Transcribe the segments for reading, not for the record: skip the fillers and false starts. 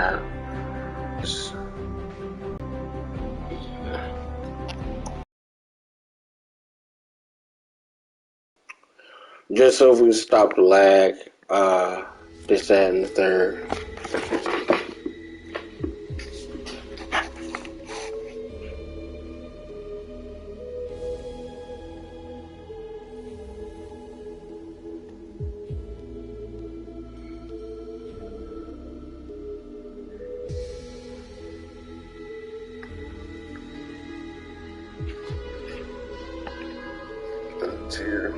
now. Just so we can stop the lag, this, that, and the third. That's here.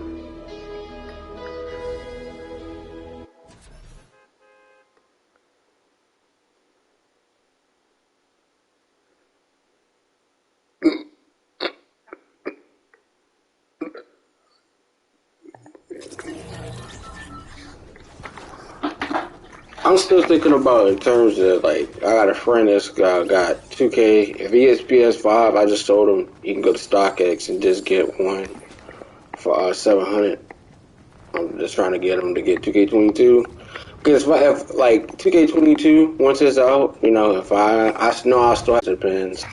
I'm still thinking about in terms of like I got a friend that's got 2K. If he has PS5, I just told him you can go to StockX and just get one for 700. I'm just trying to get him to get 2K22 because if like 2K22 once it's out, you know, if I know I'll still have to depends.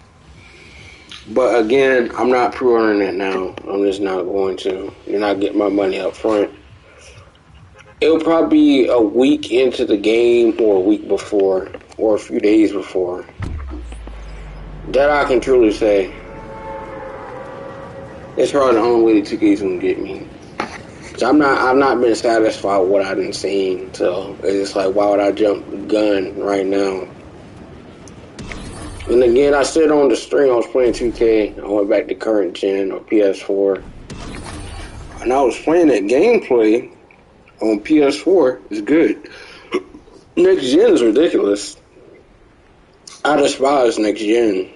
But again, I'm not pre-ordering it now. I'm just not going to. You're not getting my money up front. It'll probably be a week into the game or a week before or a few days before. That I can truly say. It's probably the only way the 2K's gonna get me. Cause I've not been satisfied with what I've been seeing, so it's just like, why would I jump the gun right now? And again, I said on the stream I was playing 2K. I went back to current gen or PS4, and I was playing that gameplay on PS4. It's good. Next gen is ridiculous. I despise next gen.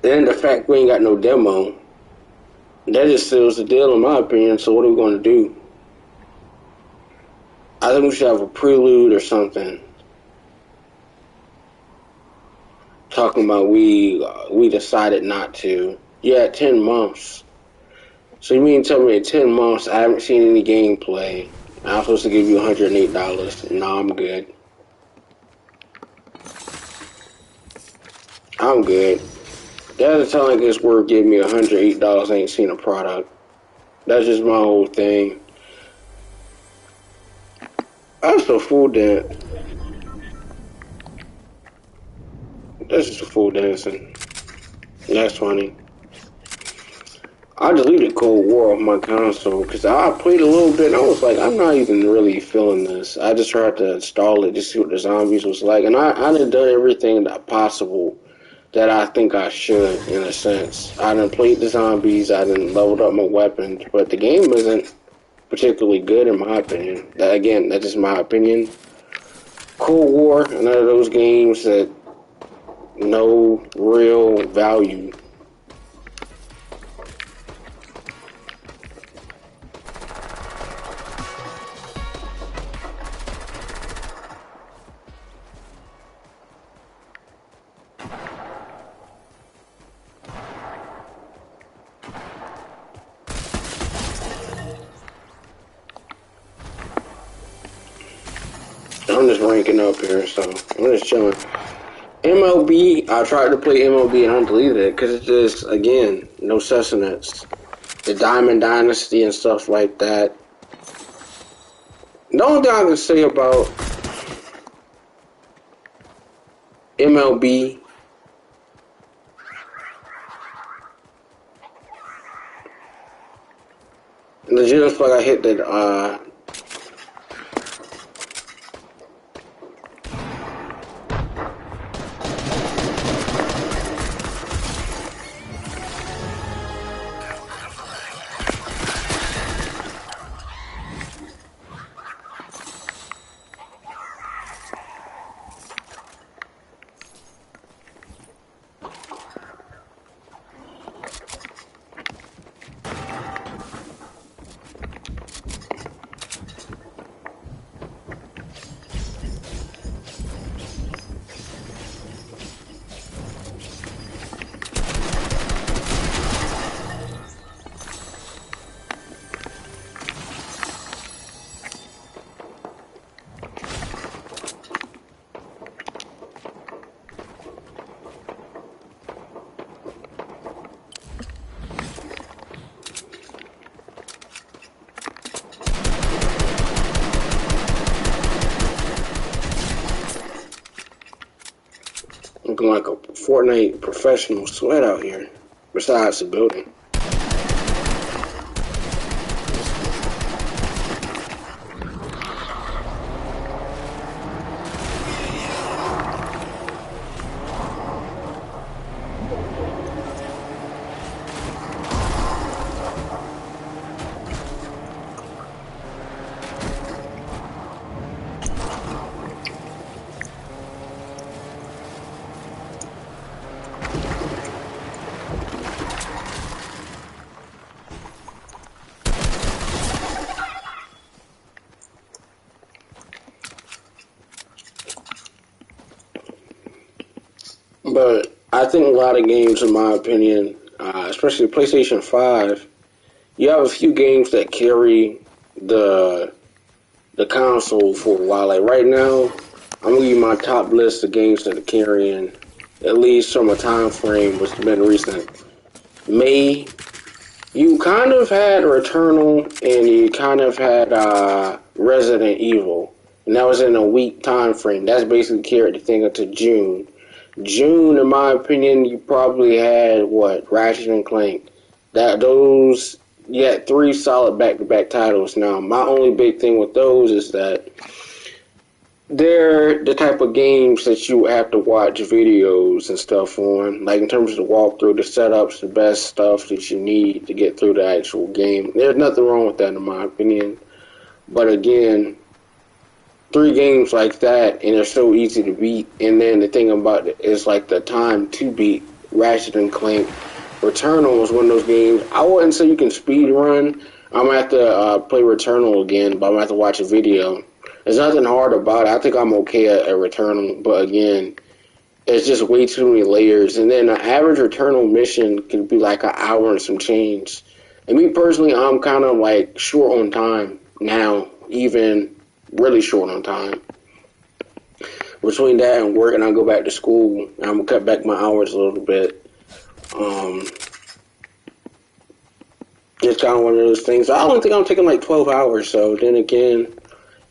Then the fact we ain't got no demo, that just seals the deal in my opinion. So what are we going to do? I think we should have a prelude or something. Talking about we decided not to. Yeah, 10 months. So you mean tell me in 10 months I haven't seen any gameplay. I'm supposed to give you $108. No, I'm good. I'm good. That doesn't sound like it's worth giving me $108. I ain't seen a product. That's just my whole thing. That's a full dance. That's just a full dancing. That's funny. I deleted Cold War off my console because I played a little bit and I was like, I'm not even really feeling this. I just tried to install it to see what the zombies was like. And I done done everything that possible that I think I should, in a sense. I done played the zombies, I done leveled up my weapons, but the game isn't particularly good in my opinion. Again, that's just my opinion. Cold War, another of those games that no real value. I'm just ranking up here, so I'm just chilling. MLB, I tried to play MLB and I deleted it because it's just, again, no sustenance. The Diamond Dynasty and stuff like that. The only thing I can say about MLB legit like I hit that Looking like a Fortnite professional sweat out here. Besides the building. But I think a lot of games, in my opinion, especially PlayStation 5, you have a few games that carry the the console for a while. Like right now, I'm gonna give you my top list of games that are carrying, at least from a time frame, which has been recent. May, you kind of had Returnal and you kind of had Resident Evil, and that was in a week time frame. That's basically carried the thing up to June. June, in my opinion, you probably had what, Ratchet and Clank. That those you had three solid back-to-back titles. Now, my only big thing with those is that they're the type of games that you have to watch videos and stuff on. Like in terms of the walkthrough, the setups, the best stuff that you need to get through the actual game. There's nothing wrong with that, in my opinion. But again, three games like that, and they're so easy to beat. And then the thing about it is like the time to beat Ratchet and Clank. Returnal was one of those games. I wouldn't say you can speed run. I'm gonna have to play Returnal again, but I'm gonna have to watch a video. There's nothing hard about it. I think I'm okay at Returnal, but again, it's just way too many layers. And then an average Returnal mission can be like an hour and some change. And me personally, I'm kind of like short on time now, even really short on time. Between that and work, and I go back to school, I'm gonna cut back my hours a little bit. It's kind of one of those things. I don't think I'm taking like 12 hours, so then again,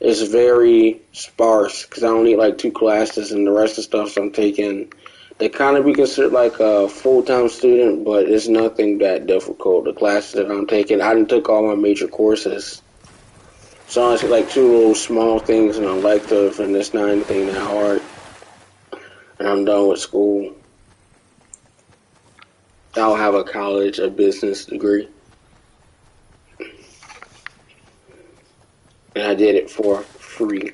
it's very sparse because I only need like 2 classes, and the rest of the stuff I'm taking, they kind of be considered like a full-time student, but it's nothing that difficult. The classes that I'm taking, I done took all my major courses. So I take like 2 little small things and elective, and it's not anything that hard. And I'm done with school. I'll have a college, a business degree. And I did it for free.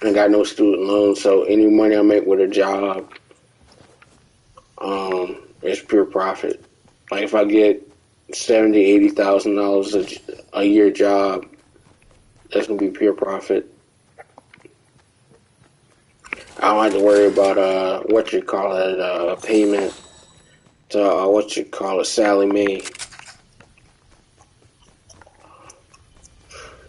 I got no student loans, so any money I make with a job, it's pure profit. Like if I get $70,000-$80,000 a year job, that's gonna be pure profit. I don't have to worry about a payment to Sally Mae.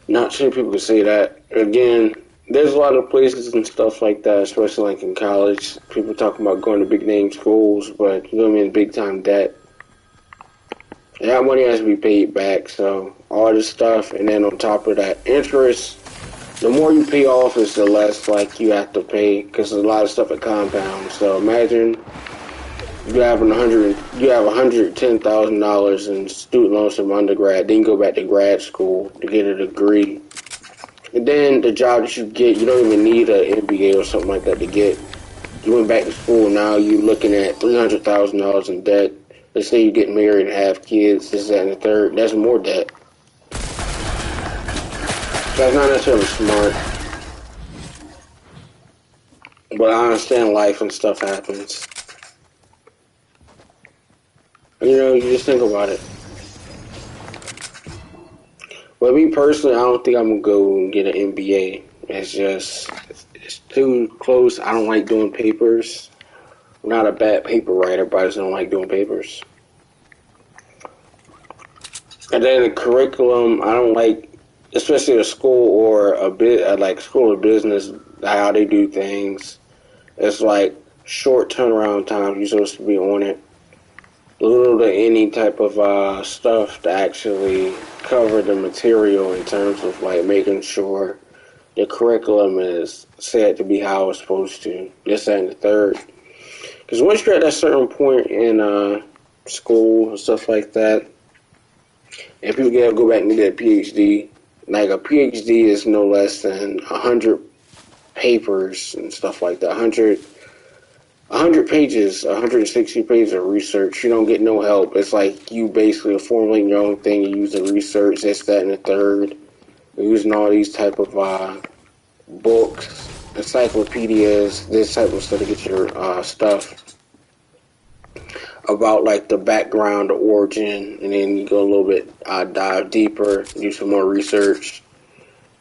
Not sure people can say that. Again, there's a lot of places and stuff like that, especially like in college. People talk about going to big name schools, but you know what I mean, big time debt. And that money has to be paid back, so all this stuff, and then on top of that, interest. The more you pay off, is the less like you have to pay, because there's a lot of stuff that compounds. So imagine you have $110,000 in student loans from undergrad, then you go back to grad school to get a degree. And then the job that you get, you don't even need an MBA or something like that to get. You went back to school, now you're looking at $300,000 in debt. Let's say you get married and have kids, this, that, and the third. That's more debt. That's not necessarily smart. But I understand life and stuff happens. You know, you just think about it. But me personally, I don't think I'm going to go and get an MBA. It's too close. I don't like doing papers. I'm not a bad paper writer, but I just don't like doing papers. And then the curriculum, I don't like, especially a school or like school or business, how they do things. It's like short turnaround time. You're supposed to be on it. Little to any type of stuff to actually cover the material in terms of like making sure the curriculum is said to be how it's supposed to. This, that, and the third. Because once you're at that certain point in school and stuff like that, and people go back and get a PhD, like a PhD is no less than 100 papers and stuff like that. 100 pages, 160 pages of research. You don't get no help. It's like you basically formulating your own thing. You use the research, this, that, and the third. You're using all these type of books, encyclopedias, this type of stuff to get your stuff about like the background, the origin, and then you go a little bit dive deeper, do some more research.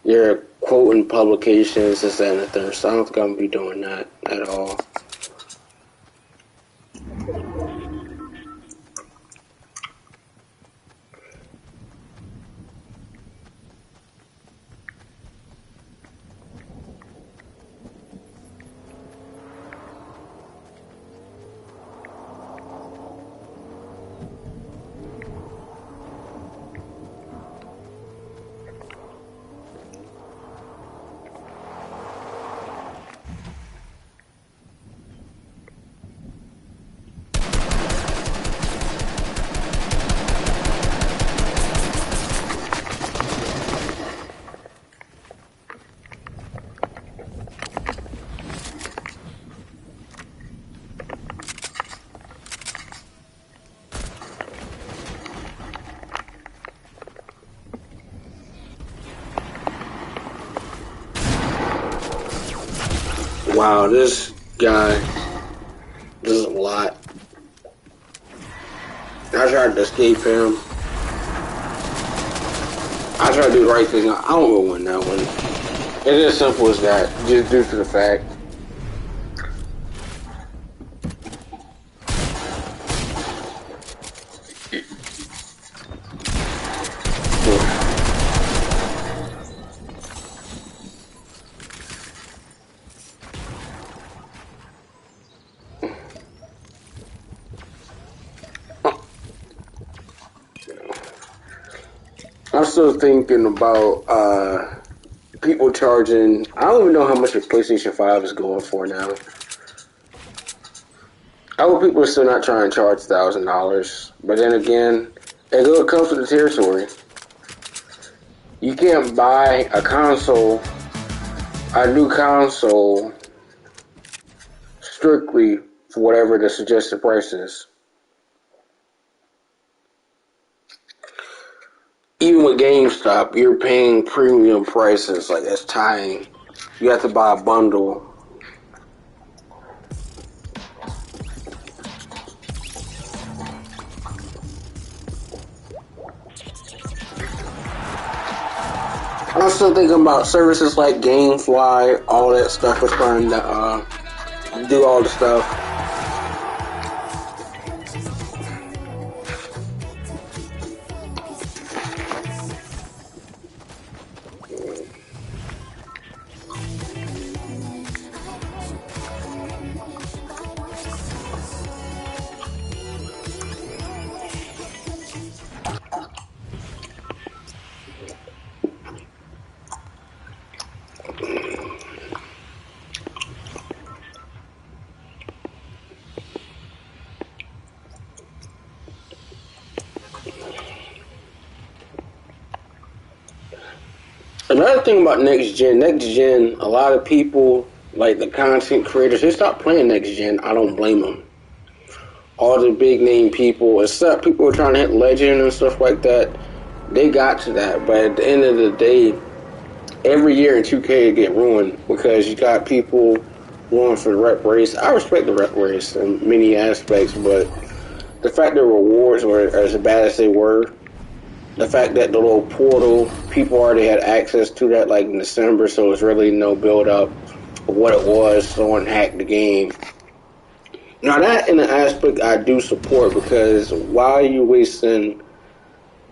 You're quoting publications, this, that, and the third. So I don't think I'm gonna be doing that at all. Wow, this guy does a lot. I tried to escape him. I tried to do the right thing. I don't know win that one. It's as simple as that. Just due to the fact. I'm still thinking about people charging. I don't even know how much a PlayStation 5 is going for now. I hope people are still not trying to charge $1,000. But then again, it comes with the territory. You can't buy a new console, strictly for whatever the suggested price is. Even with GameStop, you're paying premium prices. Like, that's tying. You have to buy a bundle. I'm still thinking about services like GameFly, all that stuff is trying to do all the stuff. Another thing about next gen, a lot of people, like the content creators, they stop playing next gen. I don't blame them. All the big name people, except people who are trying to hit legend and stuff like that, they got to that. But at the end of the day, every year in 2K it get ruined because you got people going for the rep race. I respect the rep race in many aspects, but the fact that rewards were as bad as they were, the fact that the little portal, people already had access to that like in December, so it's really no build up of what it was. Someone hacked the game. Now that in the aspect I do support because why are you wasting?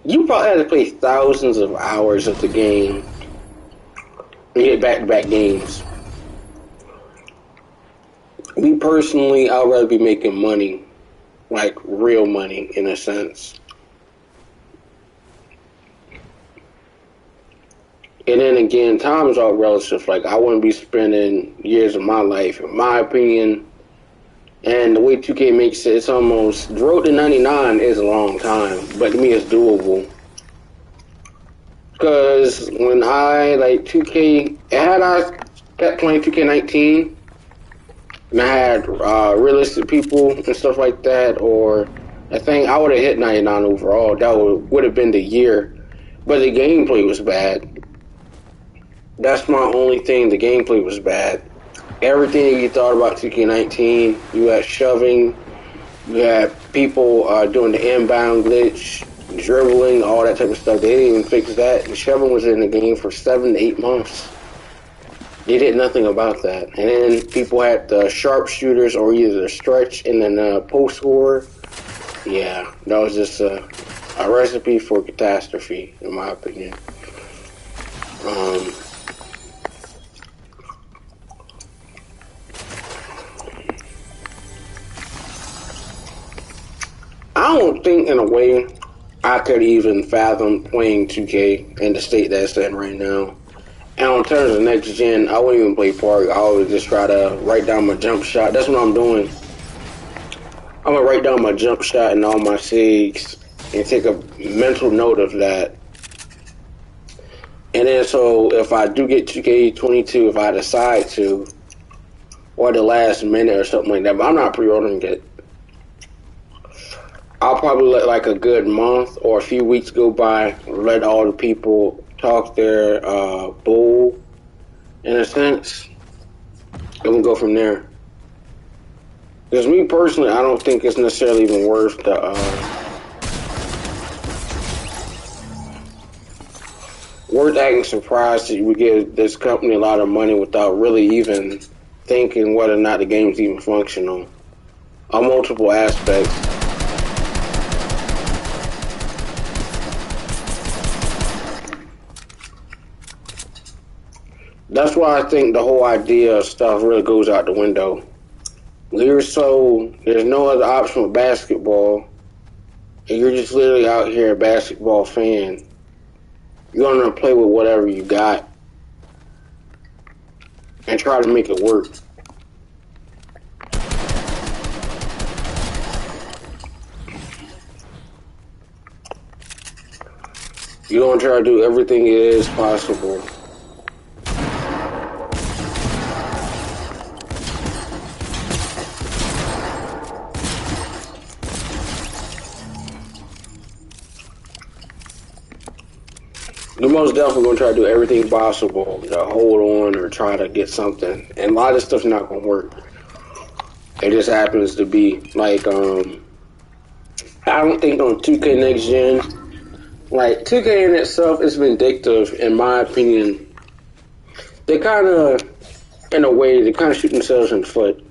You probably had to play thousands of hours of the game and get back-to-back games. Me personally, I'd rather be making money, like real money in a sense. And then again, time is all relative. Like I wouldn't be spending years of my life, in my opinion. And the way 2K makes it, it's almost the road to 99 is a long time, but to me it's doable. Because when I like 2K, had I kept playing 2K19 and I had realistic people and stuff like that, or I think I would have hit 99 overall. That would have been the year, but the gameplay was bad. That's my only thing. The gameplay was bad. Everything you thought about 2K19, you had shoving, you had people doing the inbound glitch, dribbling, all that type of stuff. They didn't even fix that. The shoving was in the game for 7 to 8 months. They did nothing about that. And then people had the sharpshooters or either the stretch and then the post scorer. Yeah, that was just a recipe for catastrophe, in my opinion. I don't think, in a way, I could even fathom playing 2K in the state that it's in right now. And in terms of next gen, I wouldn't even play Park. I always just try to write down my jump shot. That's what I'm doing. I'm gonna write down my jump shot and all my SIGs and take a mental note of that. And then so if I do get 2K22, if I decide to, or the last minute or something like that, but I'm not pre-ordering it. I'll probably let like a good month or a few weeks go by, let all the people talk their bull in a sense, and we'll go from there. Because me personally, I don't think it's necessarily even worth the worth acting surprised that you would give this company a lot of money without really even thinking whether or not the game's even functional on multiple aspects. That's why I think the whole idea of stuff really goes out the window. There's no other option with basketball, and you're just literally out here a basketball fan. You're gonna play with whatever you got and try to make it work. You're gonna try to do everything it is possible. You're most definitely going to try to do everything possible to hold on or try to get something. And a lot of stuff's not going to work. It just happens to be like, I don't think on 2K Next Gen, like 2K in itself is vindictive, in my opinion. They kind of, in a way, they kind of shoot themselves in the foot.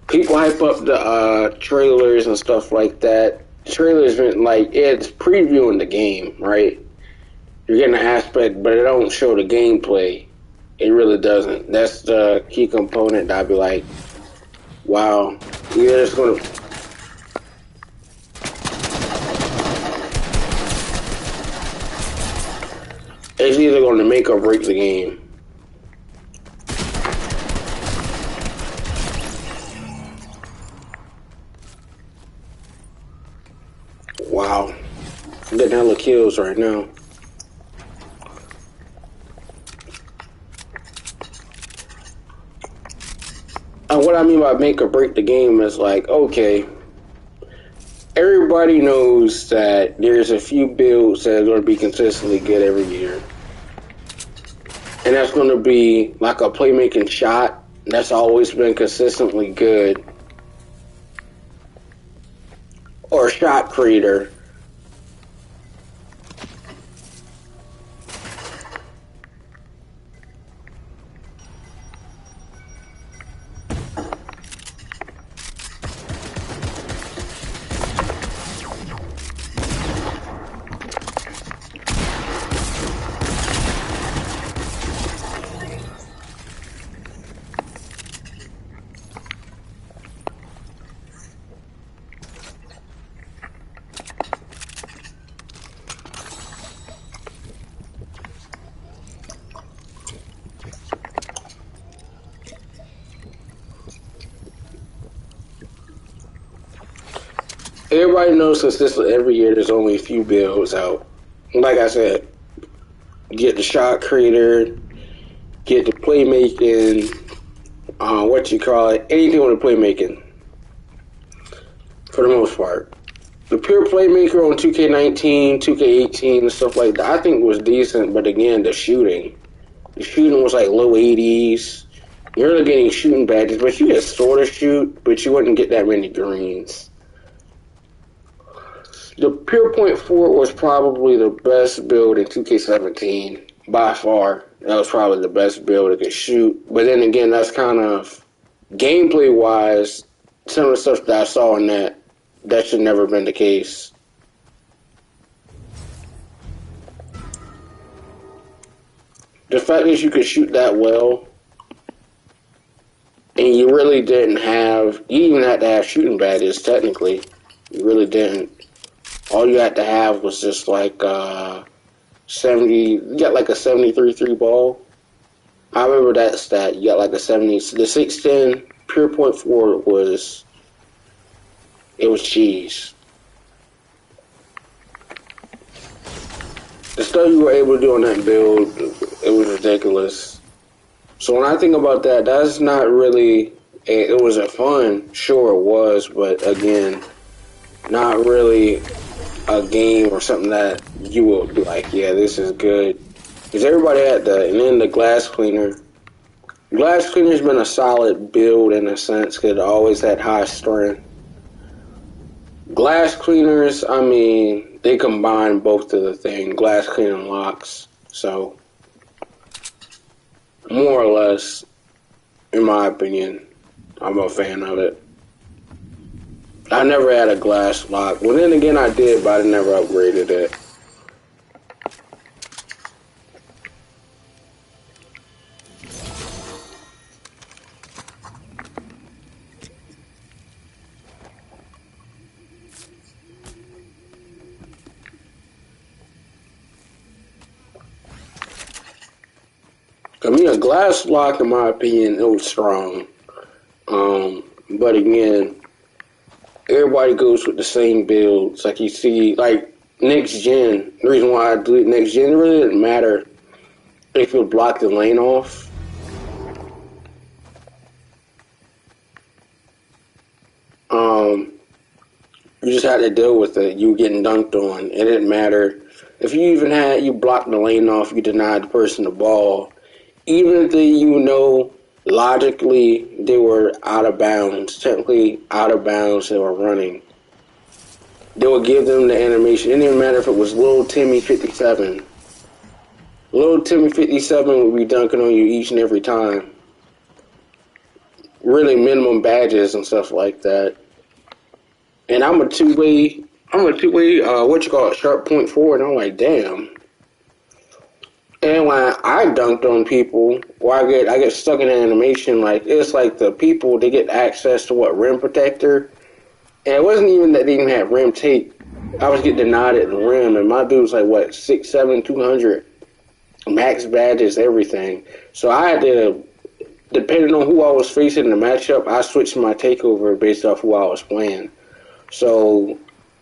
People hype up the trailers and stuff like that. Trailers, been like, it's previewing the game, right? You're getting an aspect, but it don't show the gameplay. It really doesn't. That's the key component that I'd be like, wow, you're just gonna. It's either going to make or break the game. Wow, I'm getting hella kills right now. And what I mean by make or break the game is like, okay, everybody knows that there's a few builds that are going to be consistently good every year. And that's going to be like a playmaking shot that's always been consistently good. Or a shot creator. everybody knows consistently every year there's only a few builds out. Like I said, get the shot creator, get the playmaking, what you call it, anything with the playmaking, for the most part. The pure playmaker on 2K19, 2K18, and stuff like that, I think was decent, but again, the shooting. The shooting was like low 80s. You're really getting shooting badges, but you could sort of shoot, but you wouldn't get that many greens. The Pure Point 4 was probably the best build in 2K17, by far. That was probably the best build it could shoot. But then again, that's kind of, gameplay-wise, some of the stuff that I saw in that should never have been the case. The fact that you could shoot that well, and you really didn't have, you even had to have shooting badges, technically. You really didn't. All you had to have was just like 70, you got like a 73 3 ball. I remember that stat. You got like a 70, the 610 Pure Point 4 was, it was cheese. The stuff you were able to do on that build, it was ridiculous. So when I think about that, that's not really, it was a fun, sure it was, but again, not really a game or something that you will be like, yeah, this is good. Because everybody had that. And then the glass cleaner. Glass cleaner's been a solid build in a sense because it always had high strength. Glass cleaners, I mean, they combine both of the thing, glass cleaner and locks. So, more or less, in my opinion, I'm a fan of it. I never had a glass lock. Well, then again, I did, but I never upgraded it. I mean, a glass lock, in my opinion, it was strong. But again, everybody goes with the same builds. Like you see, like next gen. The reason why I do it next gen, it really didn't matter if you block the lane off. You just had to deal with it. You were getting dunked on. It didn't matter if you even had you blocked the lane off. You denied the person the ball. Even if logically they were out of bounds, technically out of bounds, they were running. They would give them the animation. It didn't matter if it was Little Timmy 57. Little Timmy 57 would be dunking on you each and every time. Really minimum badges and stuff like that. And I'm a two-way, sharp point forward, and I'm like, damn. And when I dunked on people, or I get stuck in an animation, like, it's like the people, they get access to rim protector. And it wasn't even that they even had rim tape. I was getting denied at the rim, and my dude was like, 6'7", 200. Max badges, everything. So I had to, depending on who I was facing in the matchup, I switched my takeover based off who I was playing. So,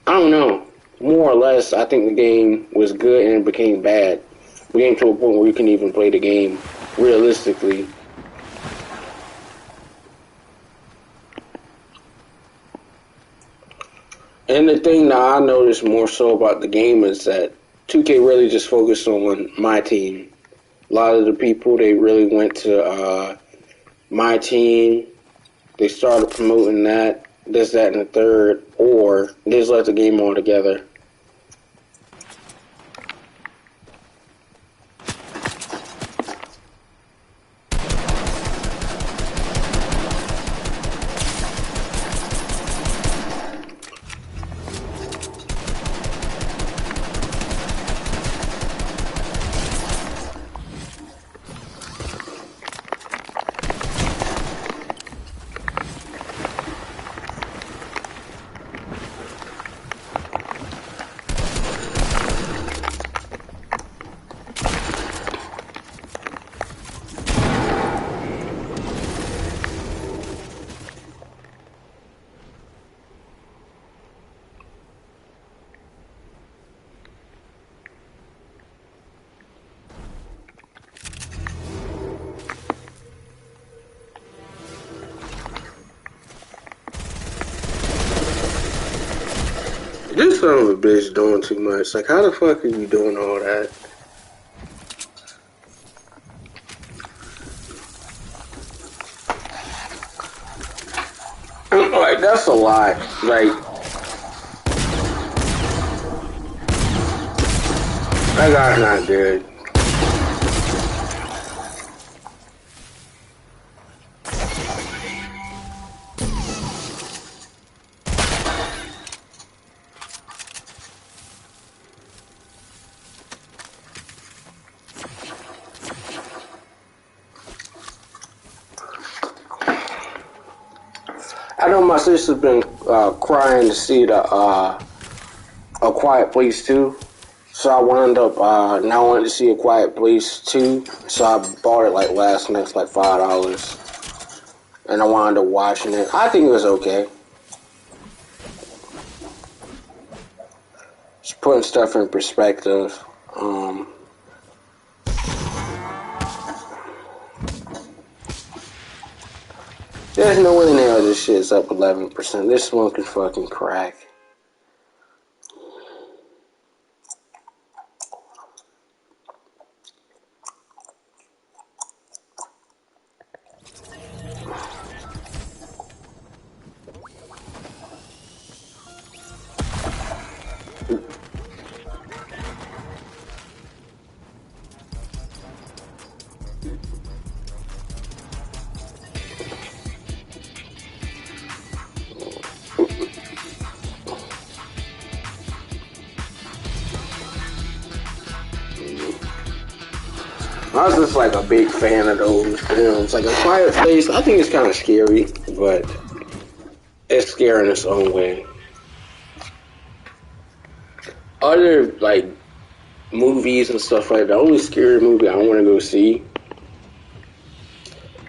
I don't know. More or less, I think the game was good and it became bad. We came to a point where you can even play the game realistically. And the thing that I noticed more so about the game is that 2K really just focused on my team. A lot of the people, they really went to my team. They started promoting that, this, that, and the third, or they just left the game altogether. This son of a bitch doing too much. Like, how the fuck are you doing all that? Like, that's a lot. Like, that guy's not good. I know my sister's been crying to see the A Quiet Place 2. So I wound up now wanting to see A Quiet Place 2. So I bought it like last night for like $5. And I wound up watching it. I think it was okay. Just putting stuff in perspective. There's no way in hell this shit's up 11%. This smoking fucking crack. I was just like a big fan of those films. Like A Quiet Place, I think it's kind of scary, but it's scary in its own way. Other like movies and stuff like that, the only scary movie I want to go see,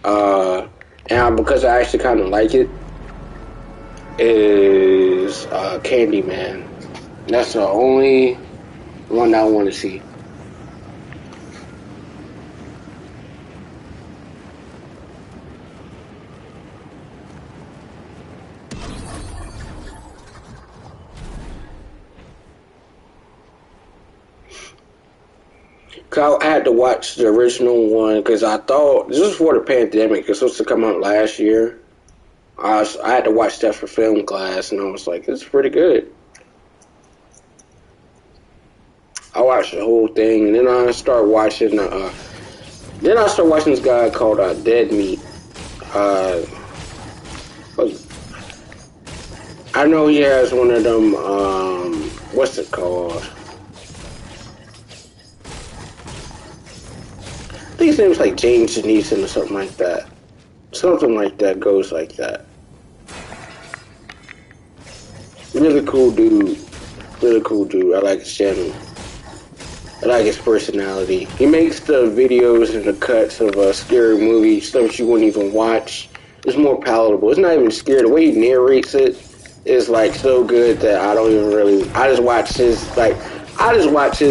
and because I actually kind of like it, is Candyman. That's the only one that I want to see. I had to watch the original one because I thought this was before the pandemic. It's supposed to come out last year. I had to watch that for film class, and I was like, "It's pretty good." I watched the whole thing, and then I started watching. This guy called Dead Meat. I know he has one of them. What's it called? I think his name's like James Janison or something like that. Something like that goes like that. Really cool dude. Really cool dude. I like his channel. I like his personality. He makes the videos and the cuts of scary movies, stuff you wouldn't even watch. It's more palatable. It's not even scary. The way he narrates it is like so good that I don't even really. I just watch his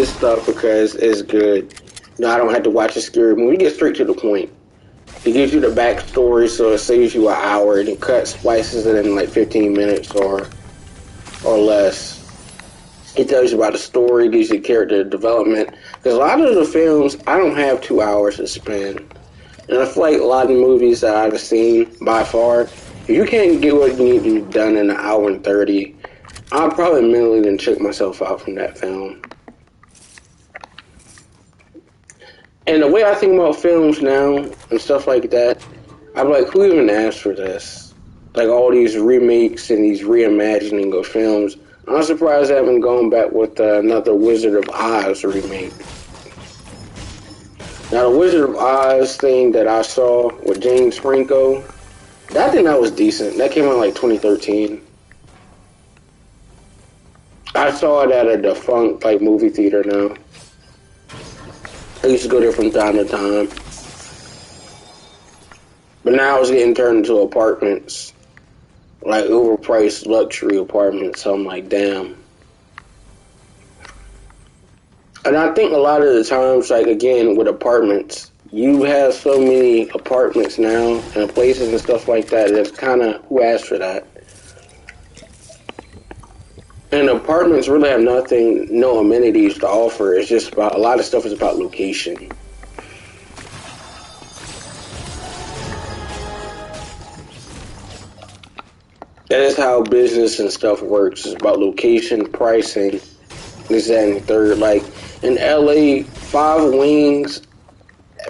stuff because it's good. No, I don't have to watch a scary movie. You get straight to the point. It gives you the backstory, so it saves you an hour, and it splices it in like 15 minutes or less. It tells you about the story, gives you character development. Because a lot of the films, I don't have 2 hours to spend. And I feel like a lot of the movies that I've seen, by far, if you can't get what you need to be done in an hour and 30, I'll probably mentally then check myself out from that film. And the way I think about films now and stuff like that, I'm like, who even asked for this? Like all these remakes and these reimagining of films. I'm surprised I haven't gone back with another Wizard of Oz remake. Now the Wizard of Oz thing that I saw with James Franco, I think that was decent. That came out like 2013. I saw it at a defunct like movie theater now. I used to go there from time to time. But now it's getting turned into apartments. Like overpriced luxury apartments. So I'm like, damn. And I think a lot of the times, like again, with apartments, you have so many apartments now and places and stuff like that. That's kind of who asked for that. And apartments really have nothing, no amenities to offer. It's just about a lot of stuff is about location. That is how business and stuff works. It's about location, pricing, this, that, and the third. Like in LA, 5 wings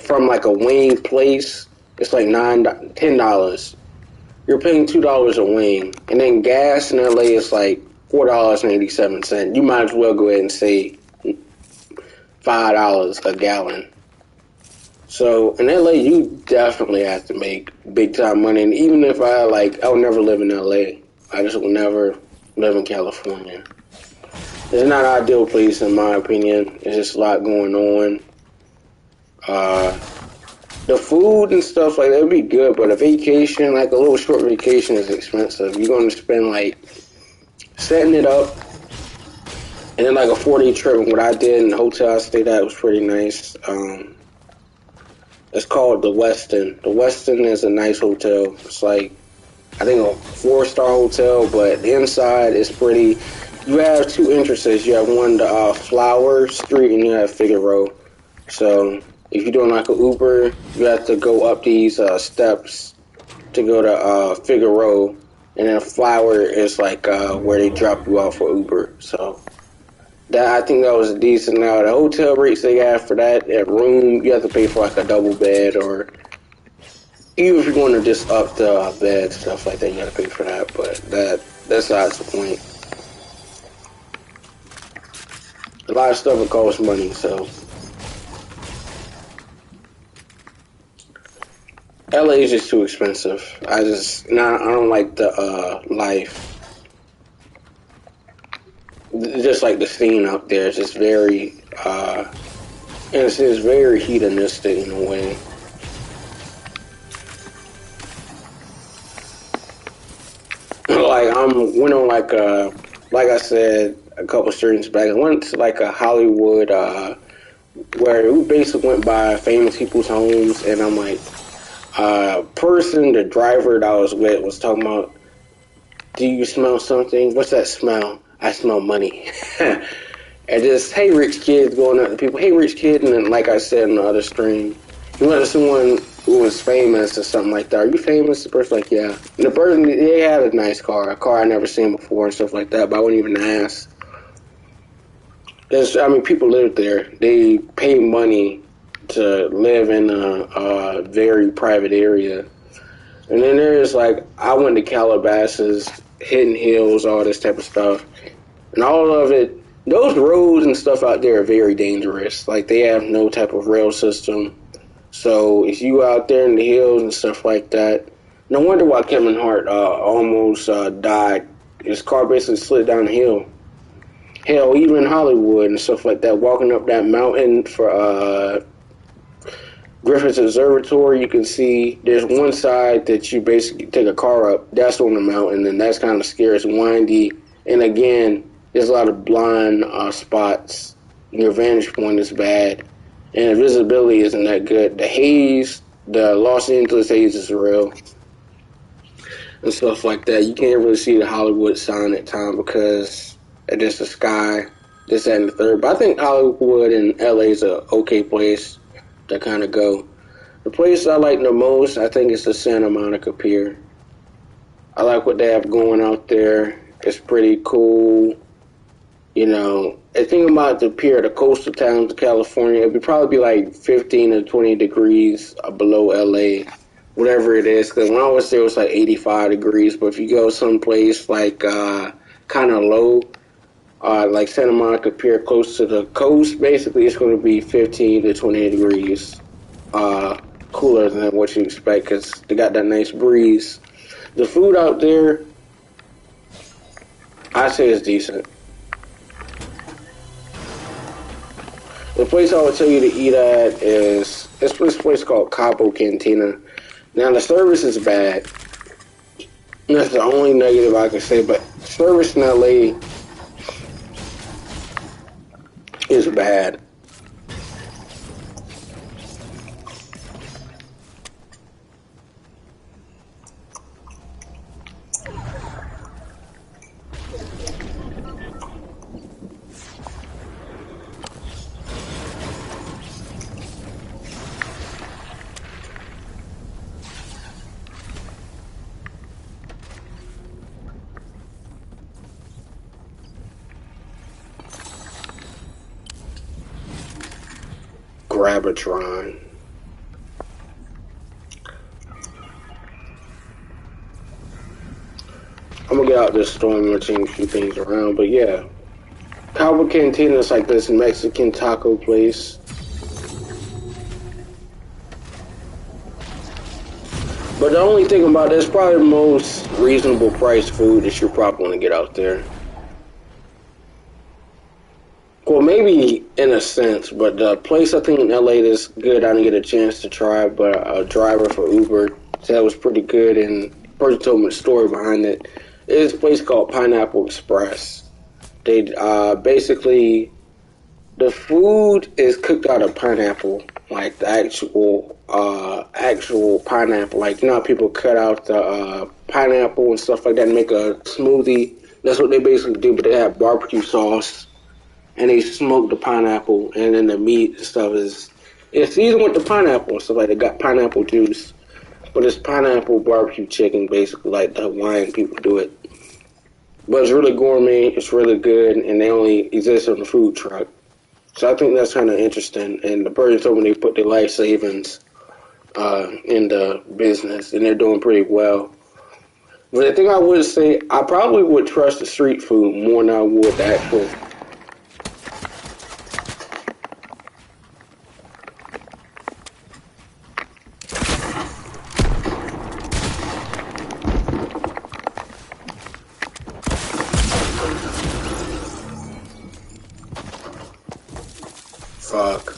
from like a wing place, it's like $10. You're paying $2 a wing, and then gas in LA is like $4.87. You might as well go ahead and say $5 a gallon. So in LA, you definitely have to make big time money. And even if I would never live in LA. I just would never live in California. It's not an ideal place in my opinion. There's just a lot going on. The food and stuff like that would be good, but a vacation, like a little short vacation, is expensive. You're going to spend like setting it up, and then like a 4-day trip. And what I did in the hotel I stayed at was pretty nice. It's called the Westin. The Westin is a nice hotel. It's like, I think, a 4-star hotel, but the inside is pretty. You have 2 entrances. You have one to Flower Street, and you have Figueroa. So if you're doing like an Uber, you have to go up these steps to go to Figueroa, and then Flower is like where they drop you off for Uber. So that, I think that was decent. Now the hotel rates they have for that room, you have to pay for like a double bed, or even if you're going to just up the bed, stuff like that, you got to pay for that. But that's not the point. A lot of stuff will cost money, so LA is just too expensive. I don't like the life. Just like the scene out there, it's just very, and it's very hedonistic in a way. Like went on like I said a couple streams back. I went to like a Hollywood, where we basically went by famous people's homes, and I'm like, the driver that I was with was talking about, do you smell something? What's that smell? I smell money. And just, hey, rich kids going up to people, hey, rich kid. And then, like I said in the other stream, you went to someone who was famous or something like that. Are you famous? The person's like, yeah. And the person, they had a nice car, a car I never seen before and stuff like that, but I wouldn't even ask. People live there. They pay money to live in a very private area. And then there's like, I went to Calabasas, Hidden Hills, all this type of stuff. And all of it, those roads and stuff out there are very dangerous. Like, they have no type of rail system. So if you out there in the hills and stuff like that, no wonder why Kevin Hart almost died. His car basically slid down the hill. Hell, even in Hollywood and stuff like that, walking up that mountain for Griffith's Observatory, you can see there's one side that you basically take a car up. That's on the mountain, and that's kind of scary. It's windy. And again, there's a lot of blind spots. Your vantage point is bad. And the visibility isn't that good. The haze, the Los Angeles haze is real. And stuff like that. You can't really see the Hollywood sign at time because it's just the sky, this, that, and the third. But I think Hollywood and LA is a okay place to kind of go. The place I like the most, I think, is the Santa Monica Pier. I like what they have going out there. It's pretty cool. You know, the thing about the pier, the coastal towns of California, it would probably be like 15 to 20 degrees below LA, whatever it is. Because when I was there, it was like 85 degrees. But if you go someplace like kind of low, like Santa Monica Pier, close to the coast, basically it's going to be 15 to 20 degrees cooler than what you expect because they got that nice breeze. The food out there, I say is decent. The place I would tell you to eat at is this place called Cabo Cantina. Now the service is bad. That's the only negative I can say, but service in LA is bad. Cybertron. I'm gonna get out this store and change a few things around, but yeah. Cowboy Cantina is like this Mexican taco place. But the only thing about it is probably the most reasonable price food that you're probably gonna get out there. Well, maybe in a sense, but the place I think in LA that's good I didn't get a chance to try, but a driver for Uber said it was pretty good, and the person told me the story behind it. It's a place called Pineapple Express. They basically the food is cooked out of pineapple, like the actual pineapple. Like you know how people cut out the pineapple and stuff like that and make a smoothie. That's what they basically do, but they have barbecue sauce and they smoke the pineapple, and then the meat and stuff is it's seasoned with the pineapple and stuff like they got pineapple juice, but it's pineapple barbecue chicken basically like the Hawaiian people do it. But it's really gourmet, it's really good, and they only exist on the food truck. So I think that's kind of interesting. And the person told me they put their life savings in the business, and they're doing pretty well. But the thing I would say, I probably would trust the street food more than I would the actual. Fuck.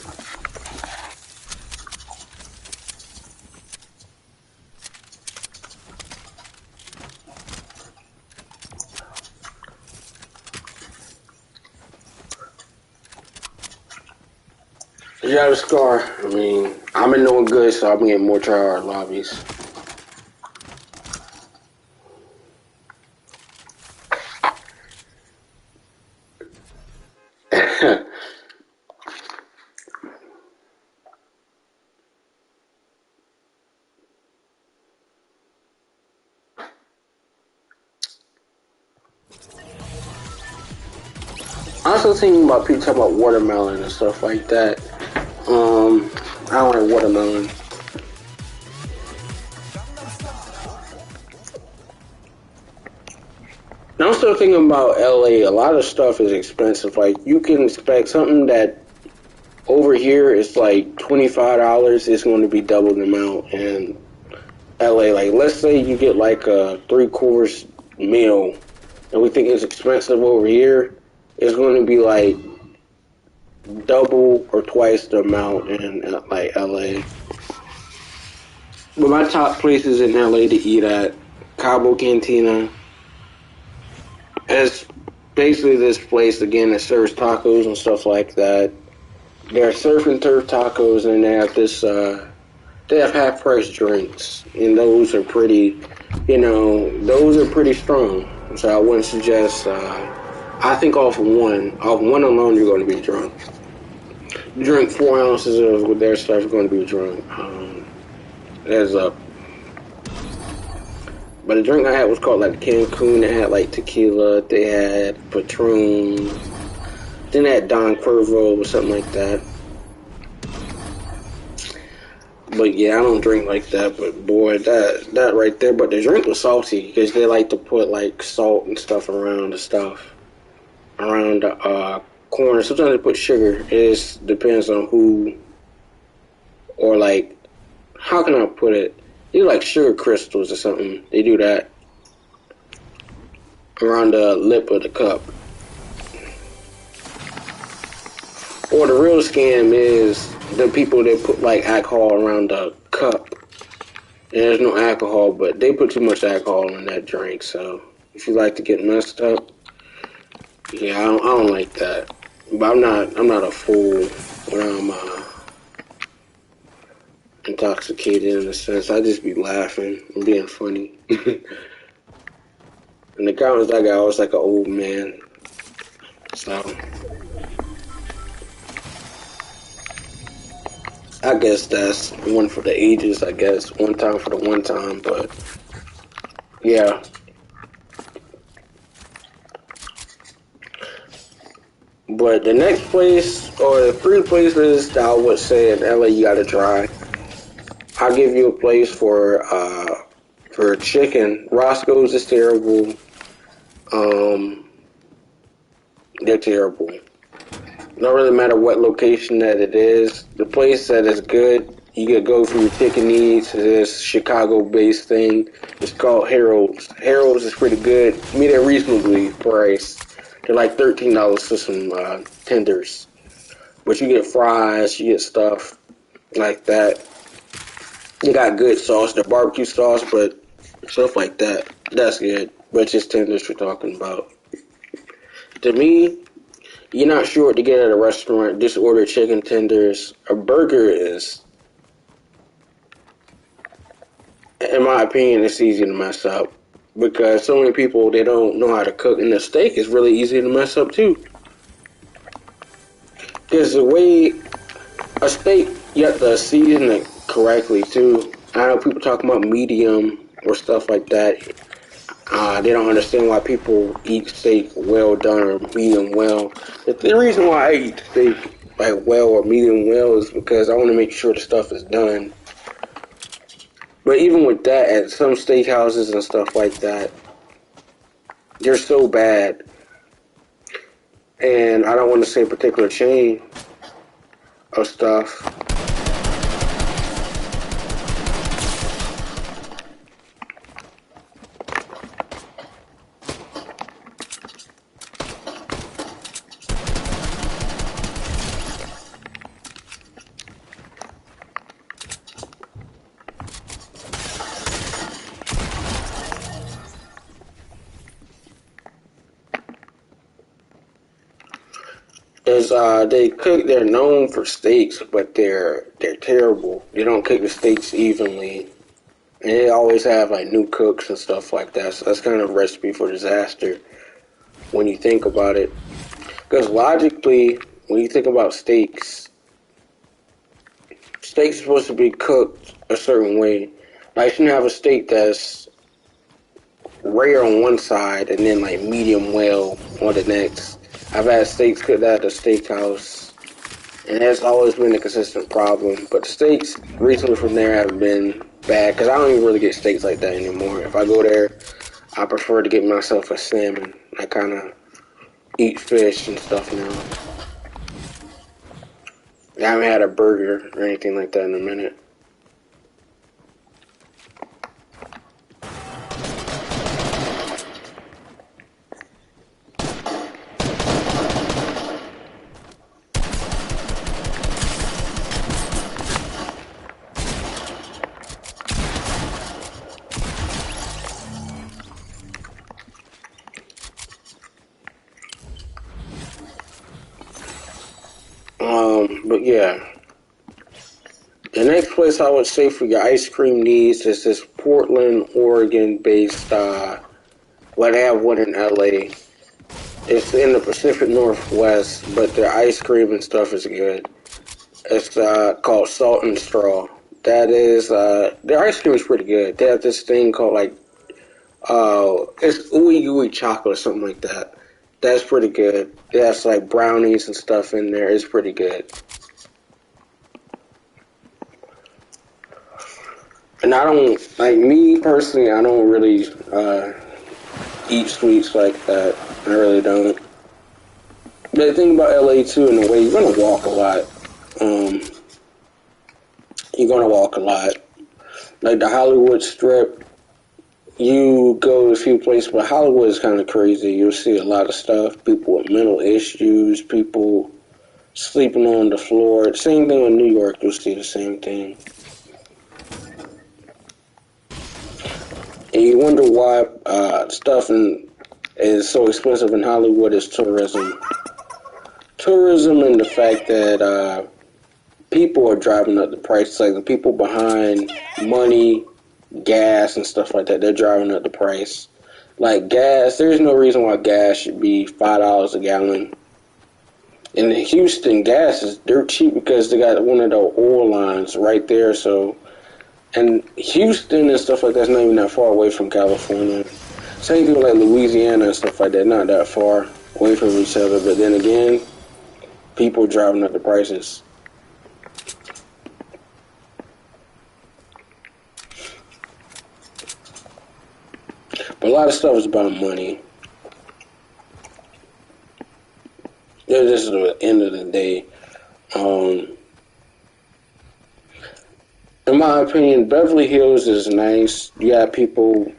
You got a scar. I mean, I've been doing good, so I've been getting more tryhard lobbies. I also thinking about people talking about watermelon and stuff like that. I don't like watermelon. Now I'm still thinking about LA. A lot of stuff is expensive. Like you can expect something that over here is like $25. It's going to be double the amount in LA. Like let's say you get like a 3-course meal, and we think it's expensive over here. It's going to be like double or twice the amount in like LA. But my top places in LA to eat at, Cabo Cantina. It's basically this place again that serves tacos and stuff like that. They're surf and turf tacos, and they have this. They have half price drinks, and those are pretty. Those are pretty strong. So I wouldn't suggest. I think off one alone, you're going to be drunk. Drink 4 ounces of their stuff, you're going to be drunk. There's a. But the drink I had was called like Cancun. They had like tequila. They had Patron. Then they had Don Cuervo or something like that. But yeah, I don't drink like that. But boy, that right there. But the drink was salty because they like to put like salt and stuff around the stuff. Around the corner. Sometimes they put sugar. It just depends on who. Or like, how can I put it? They're like sugar crystals or something. They do that around the lip of the cup. Or the real scam is the people that put like alcohol around the cup. And there's no alcohol, but they put too much alcohol in that drink. So if you like to get messed up, yeah, I don't like that. But I'm not a fool when I'm intoxicated in a sense. I just be laughing and being funny. And the countless that guy was like an old man. So I guess that's one for the ages, I guess. One time for the one time, but yeah. But the next place, or the three places that I would say in LA you gotta try, I'll give you a place for chicken. Roscoe's is terrible. Um, they're terrible. Don't really matter what location that it is. The place that is good, you can go for your chicken needs. This Chicago-based thing. It's called Harold's. Harold's is pretty good. I mean, they're reasonably priced. They're like $13 for some tenders. But you get fries, you get stuff like that. You got good sauce, the barbecue sauce, but stuff like that. That's good. But it's just tenders we're talking about. To me, you're not sure what to get at a restaurant, just order chicken tenders. A burger is, in my opinion, it's easy to mess up. Because so many people, they don't know how to cook. And the steak is really easy to mess up, too. Because the way a steak, you have to season it correctly, too. I know people talk about medium or stuff like that. They don't understand why people eat steak well done or medium well. The reason why I eat steak like well or medium well is because I want to make sure the stuff is done. But even with that, at some steakhouses and stuff like that, they're so bad. And I don't want to say a particular chain of stuff. Is they're known for steaks, but they're terrible. They don't cook the steaks evenly, and they always have like new cooks and stuff like that. So that's kind of a recipe for disaster when you think about it. Because logically, when you think about steaks, steaks are supposed to be cooked a certain way. Like you shouldn't have a steak that's rare on one side and then like medium well on the next. I've had steaks cooked at a steakhouse, and that's always been a consistent problem. But the steaks recently from there have been bad, because I don't even really get steaks like that anymore. If I go there, I prefer to get myself a salmon. I kind of eat fish and stuff now. I haven't had a burger or anything like that in a minute. But yeah, the next place I would say for your ice cream needs is this Portland, Oregon based, well, they have one in LA. It's in the Pacific Northwest, but their ice cream and stuff is good. It's called Salt and Straw. That is, their ice cream is pretty good. They have this thing called it's ooey gooey chocolate or something like that. That's pretty good. It has like brownies and stuff in there. It's pretty good. And I don't, like me personally, I don't really eat sweets like that. I really don't. But the thing about LA too, in a way, you're gonna walk a lot. You're gonna walk a lot. Like the Hollywood Strip, you go to a few places, but Hollywood is kind of crazy. You'll see a lot of stuff. People with mental issues, people sleeping on the floor. Same thing in New York, you'll see the same thing. And you wonder why stuff is so expensive in Hollywood is tourism. Tourism and the fact that people are driving up the price. Like the people behind money, gas, and stuff like that, they're driving up the price. Like gas, there's no reason why gas should be $5 a gallon. In Houston, gas is dirt cheap because they got one of the oil lines right there, so. And Houston and stuff like that's not even that far away from California. Same thing with like Louisiana and stuff like that, not that far away from each other. But then again, People driving up the prices. But a lot of stuff is about money. This is the end of the day. In my opinion, Beverly Hills is nice. You got people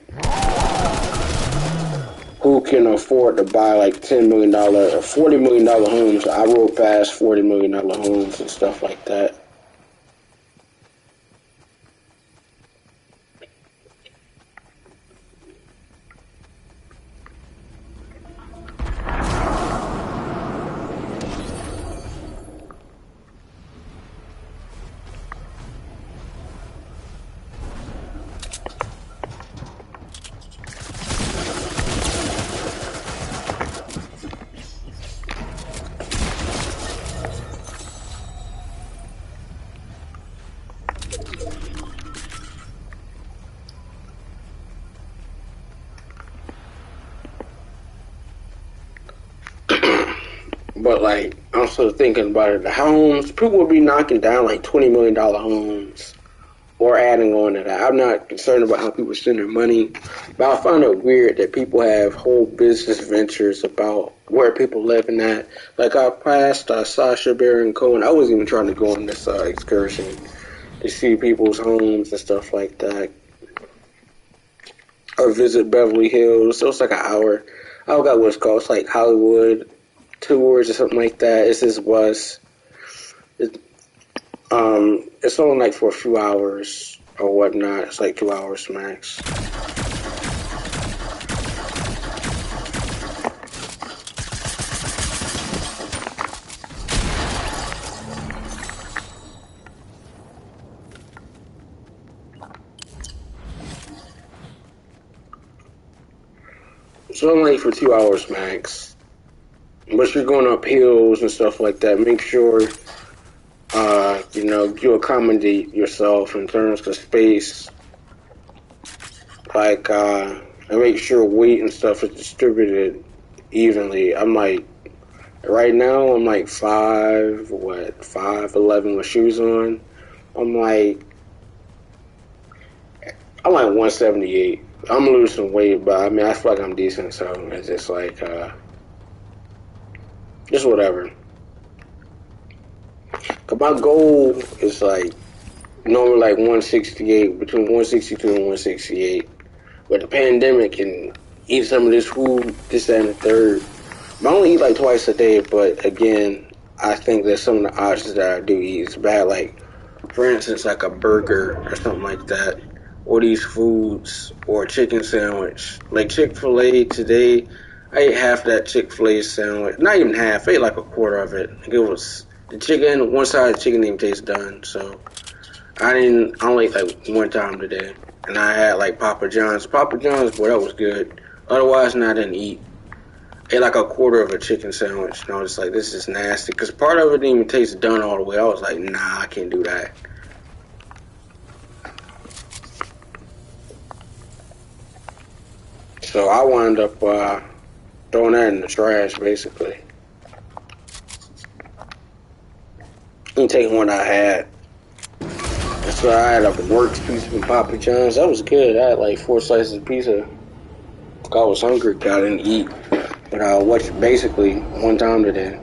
who can afford to buy like $10 million or $40 million homes. I rode past $40 million homes and stuff like that. But like, I'm still thinking about it. The homes, people will be knocking down like $20 million homes or adding on to that. I'm not concerned about how people spend their money, but I find it weird that people have whole business ventures about where people living at. Like I passed Sasha Baron Cohen. I wasn't even trying to go on this excursion to see people's homes and stuff like that, or visit Beverly Hills. So it's like an hour. I forgot what it's called. It's like Hollywood Tours or something like that. It's this bus. It's only like for a few hours or whatnot. It's like 2 hours max. So I'm like for 2 hours max. But you're going up hills and stuff like that. Make sure you accommodate yourself in terms of space. Like, and make sure weight and stuff is distributed evenly. I'm like, right now, I'm like 5'11" with shoes on. I'm like 178. I'm losing weight, but I mean, I feel like I'm decent, so it's just like, just whatever. Cause my goal is like normally like 168, between 162 and 168. But the pandemic can eat some of this food, this, that, and the third. I only eat like twice a day, but again, I think that some of the options that I do eat is bad. Like, for instance, like a burger or something like that, or these foods, or a chicken sandwich. Like Chick-fil-A today, I ate half that Chick-fil-A sandwich. Not even half, I ate like a quarter of it. Like it was the chicken, one side of the chicken didn't taste done, so I only ate like one time today. And I had like Papa John's. Papa John's, boy, that was good. Otherwise, I didn't eat. I ate like a quarter of a chicken sandwich. And I was just like, this is nasty. Because part of it didn't even taste done all the way. I was like, nah, I can't do that. So I wound up throwing that in the trash, basically. And taking what I had. So I had a works pizza from Papa John's. That was good. I had like 4 slices of pizza. I was hungry. I didn't eat. But I watched basically one time today.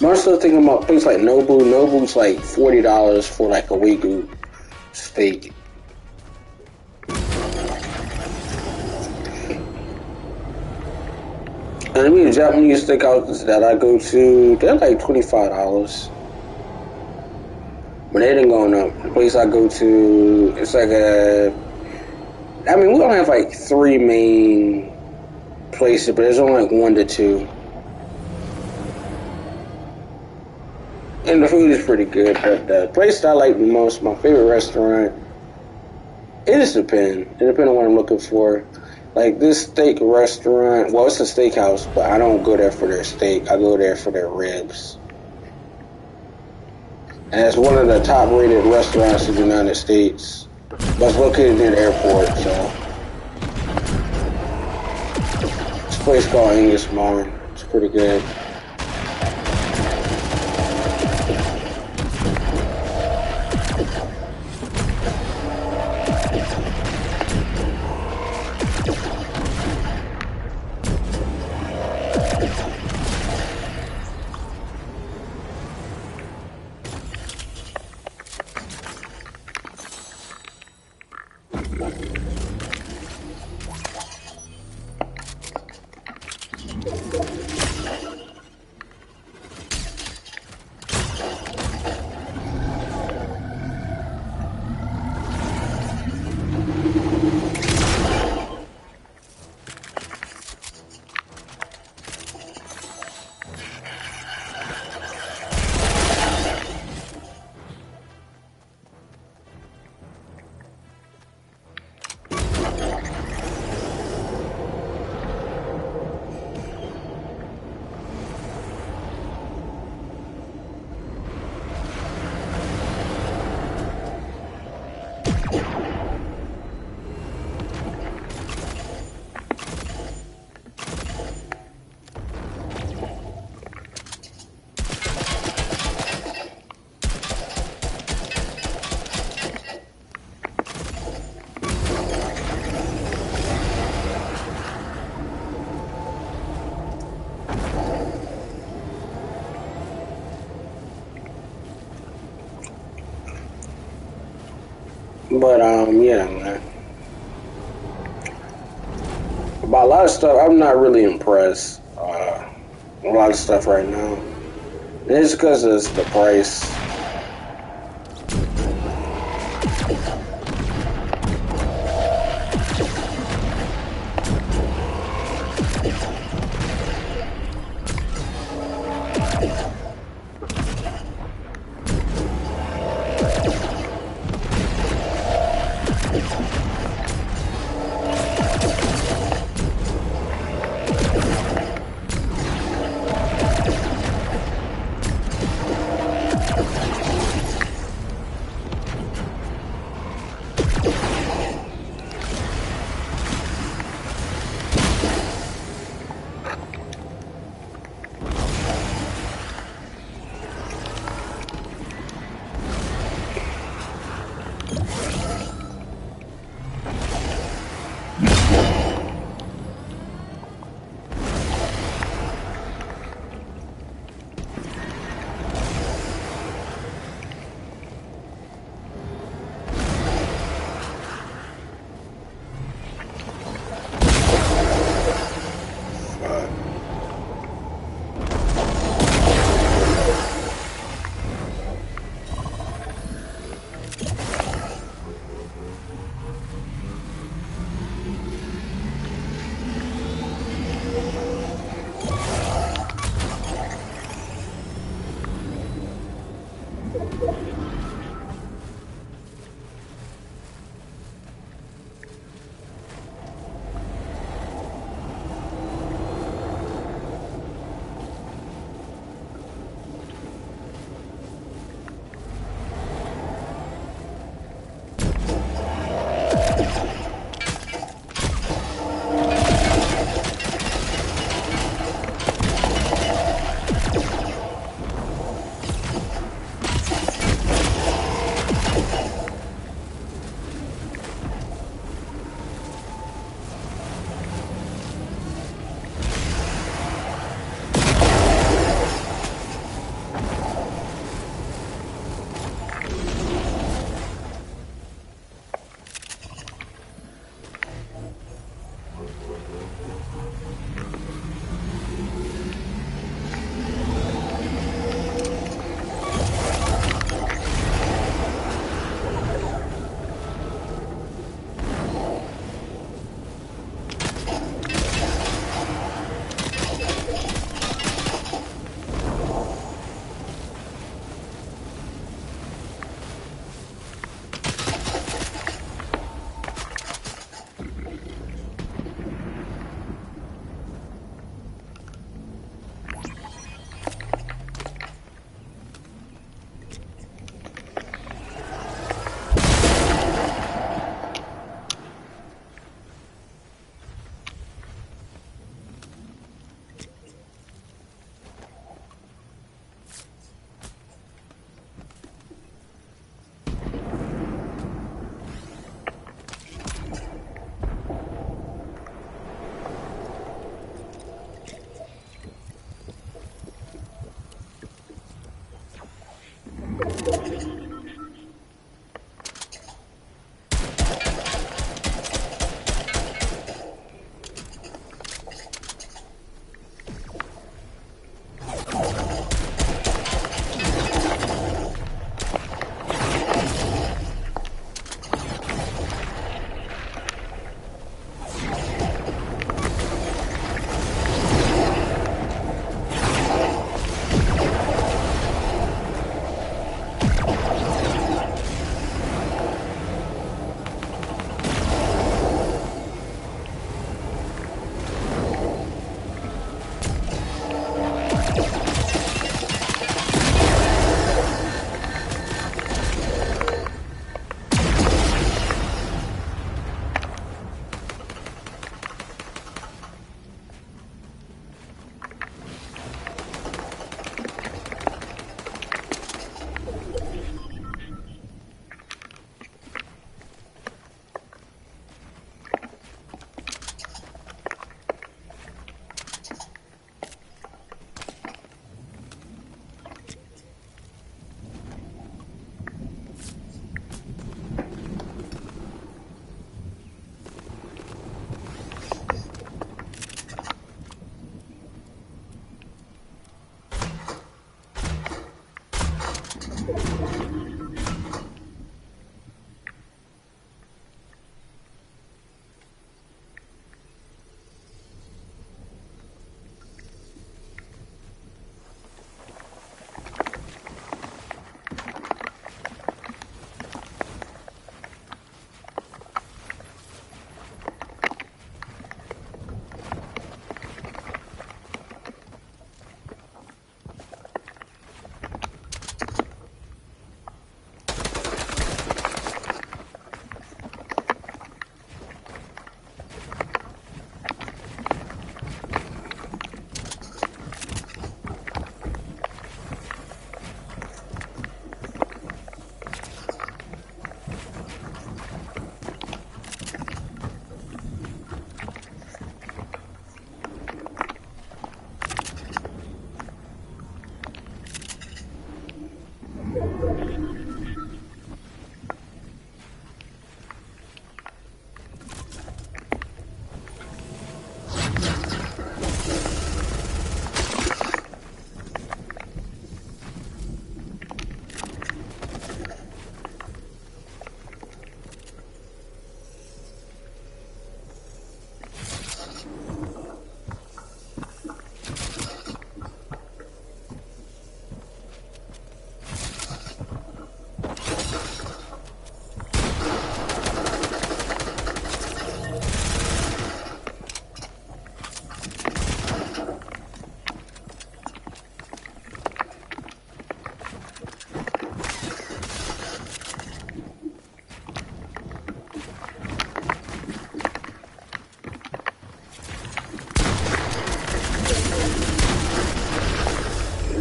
But I'm still thinking about things like Nobu. Nobu's like $40 for like a Wagyu steak. And I mean, the Japanese steakhouses that I go to, they're like $25. But they ain't going up. The place I go to, it's like a. I mean, we don't have like three main places, but there's only like one to two. And the food is pretty good. But the place that I like the most, my favorite restaurant, it just depends. It depends on what I'm looking for. Like this steak restaurant, well, it's a steakhouse, but I don't go there for their steak. I go there for their ribs. And it's one of the top rated restaurants in the United States. But it's located near the airport, so. It's a place called Angus Marn. It's pretty good. But yeah, man. About a lot of stuff, I'm not really impressed. A lot of stuff right now. And it's because of the price.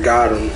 Got him.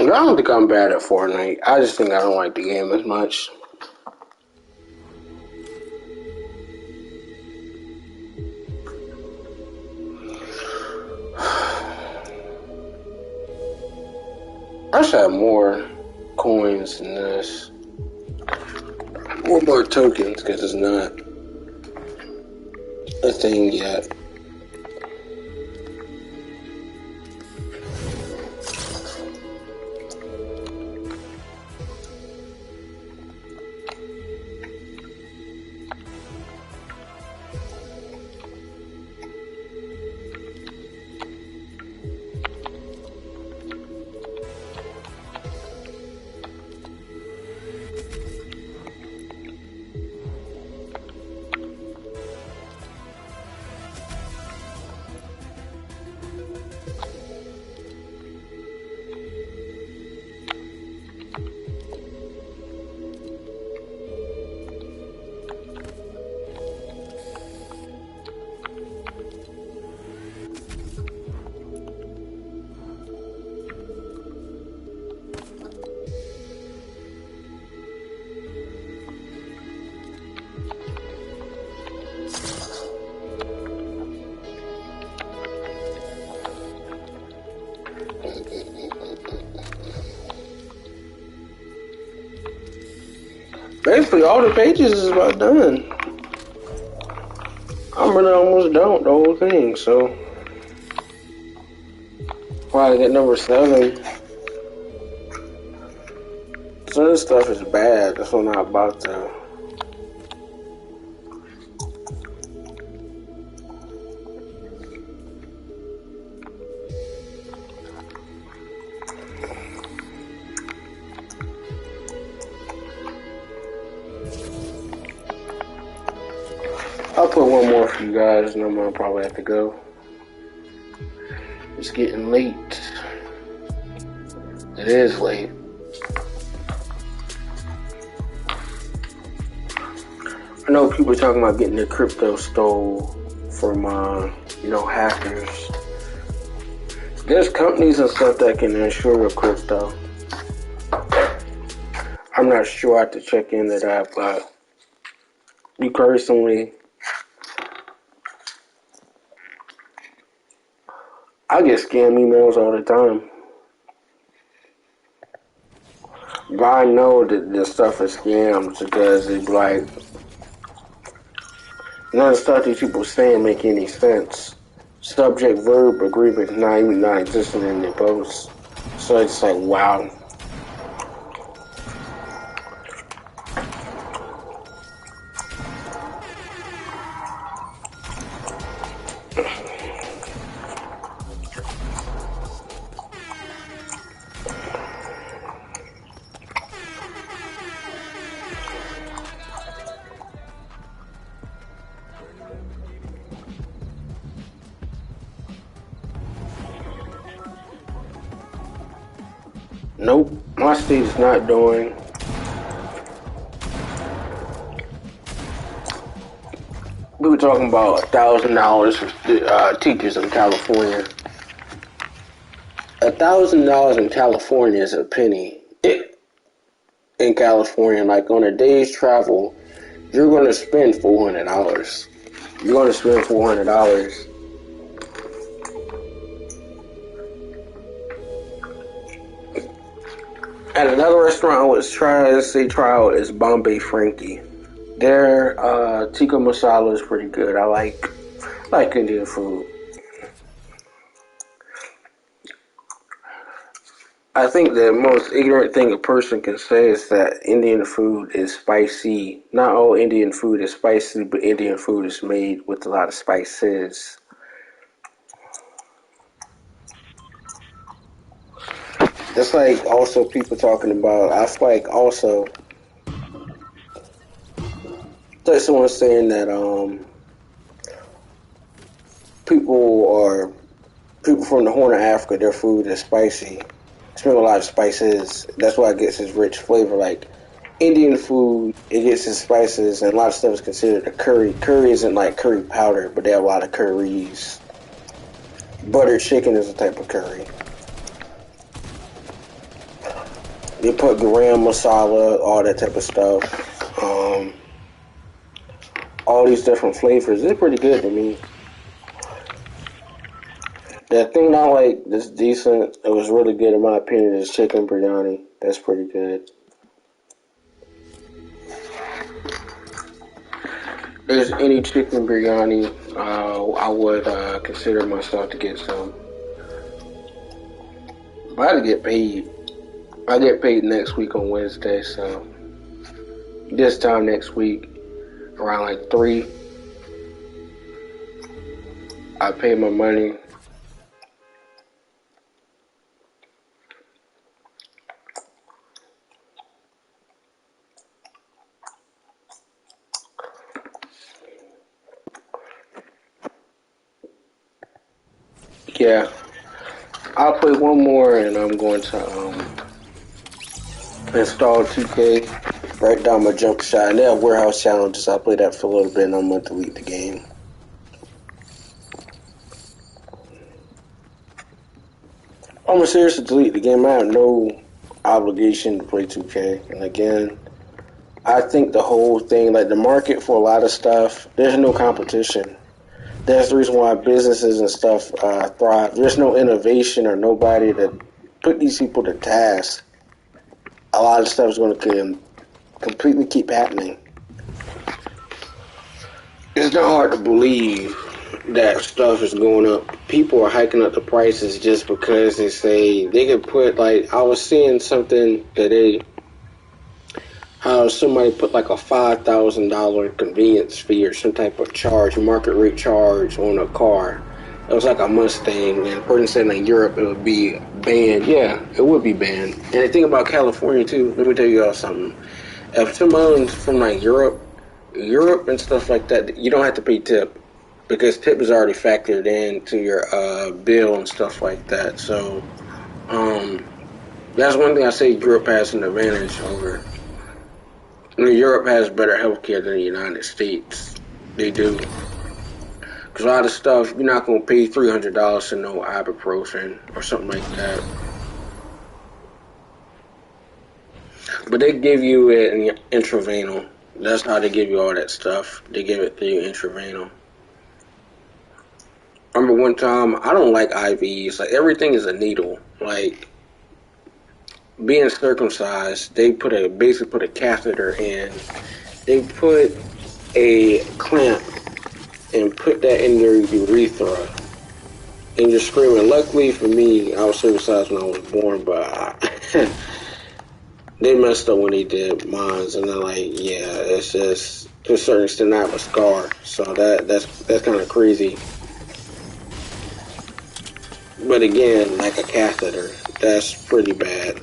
I don't think I'm bad at Fortnite. I just think I don't like the game as much. I should have more coins than this. Or more tokens, because it's not a thing yet. Basically, all the pages is about done. I'm really almost done with the whole thing, so probably get number 7. Some of this stuff is bad. That's what I'm not about to. I'll put one more for you guys, and I'm gonna probably have to go. It's getting late. It is late. I know people talking about getting their crypto stole from, hackers. There's companies and stuff that can insure your crypto. I'm not sure. I have to check into that, but me personally, I get scam emails all the time. But I know that this stuff is scams because it's like none of the stuff these people saying make any sense. Subject, verb, agreement not even not existing in their posts. So it's like, wow. Nope, my state is not doing. We were talking about $1,000 for teachers in California. $1,000 in California is a penny. In California, like on a day's travel, you're going to spend $400. You're going to spend $400. At another restaurant I was trying to try out is Bombay Frankie. Their tikka masala is pretty good. I like Indian food. I think the most ignorant thing a person can say is that Indian food is spicy. Not all Indian food is spicy, but Indian food is made with a lot of spices. That's like also people talking about. I feel like also like someone saying that people are people from the Horn of Africa, their food is spicy. It's made with a lot of spices. That's why it gets its rich flavor. Like Indian food, it gets its spices, and a lot of stuff is considered a curry. Curry isn't like curry powder, but they have a lot of curries. Butter chicken is a type of curry. They put garam masala, all that type of stuff. All these different flavors. It's pretty good to me. The thing I like that's decent, it was really good in my opinion, is chicken biryani. That's pretty good. If there's any chicken biryani, I would consider myself to get some. But I get paid. I get paid next week on Wednesday, so this time next week, around like 3, I pay my money. Yeah, I'll play one more and I'm going to install 2K, write down my jump shot, and they have warehouse challenges. I'll play that for a little bit and I'm going to delete the game. I'm gonna seriously delete the game. I have no obligation to play 2K. And again, I think the whole thing, like the market for a lot of stuff, there's no competition. That's the reason why businesses and stuff thrive. There's no innovation or nobody to put these people to task. A lot of stuff is going to completely keep happening. It's not hard to believe that stuff is going up. People are hiking up the prices just because they say they could put, like, I was seeing something today, how somebody put like a $5,000 convenience fee or some type of charge, market rate charge on a car. It was like a Mustang, and a person said in Europe it would be banned. Yeah, it would be banned. And the thing about California too, let me tell you all something. If someone's from like Europe and stuff like that, you don't have to pay tip because tip is already factored into your bill and stuff like that. So that's one thing I say Europe has an advantage over. I mean, Europe has better healthcare than the United States. They do. Because a lot of stuff, you're not going to pay $300 for no ibuprofen or something like that. But they give you it in intravenous. That's how they give you all that stuff. They give it to you intravenous. I remember one time, I don't like IVs. Like, everything is a needle. Like, being circumcised, they basically put a catheter in. They put a clamp and put that in your urethra, and you're screaming. Luckily for me, I was circumcised when I was born, but they messed up when they did mine, and they're like, yeah, it's just to a certain extent I have a scar, so that's kind of crazy. But again, like a catheter, that's pretty bad.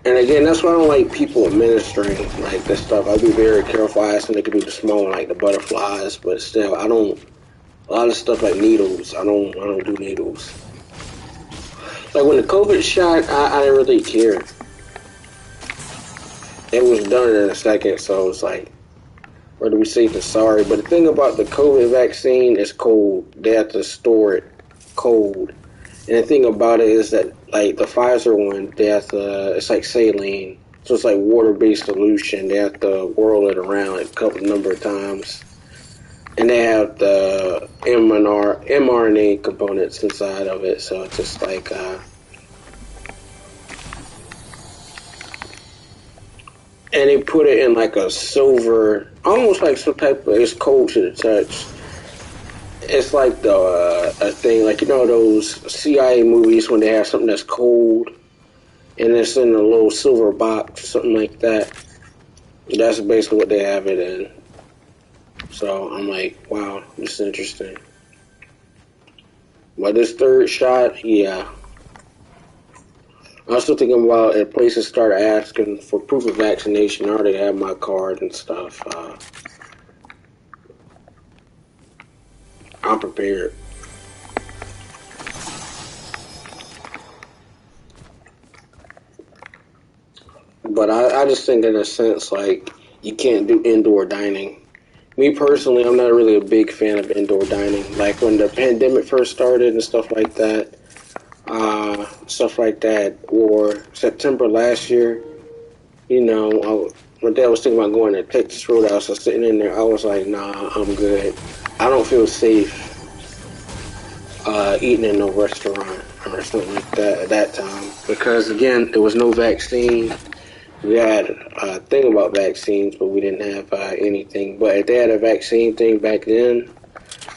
And again, that's why I don't like people administering like this stuff. I'll be very careful. I ask them they can do the small, like the butterflies, but still, I don't. A lot of stuff like needles, I don't do needles. Like when the COVID shot, I didn't really care. It was done in a second, so it's like, whether we safe than sorry. But the thing about the COVID vaccine is cold. They have to store it cold. And the thing about it is that, like, the Pfizer one, they have to, it's like saline. So it's like water-based solution. They have to whirl it around like a number of times. And they have the mRNA components inside of it. So it's just like, and they put it in like a silver, almost like some type of. It's cold to the touch. It's like the a thing, like you know those CIA movies when they have something that's cold and it's in a little silver box, something like that. That's basically what they have it in. So I'm like, wow, this is interesting. But this third shot, yeah. I'm also thinking about if places start asking for proof of vaccination. I already have my card and stuff. I'm prepared. But I just think in a sense, like, you can't do indoor dining. Me personally, I'm not really a big fan of indoor dining. Like when the pandemic first started and stuff like that, or September last year, you know, my dad was thinking about going to Texas Roadhouse. I was sitting in there. I was like, nah, I'm good. I don't feel safe eating in a restaurant or something like that at that time because again, there was no vaccine. We had a thing about vaccines, but we didn't have anything. But if they had a vaccine thing back then,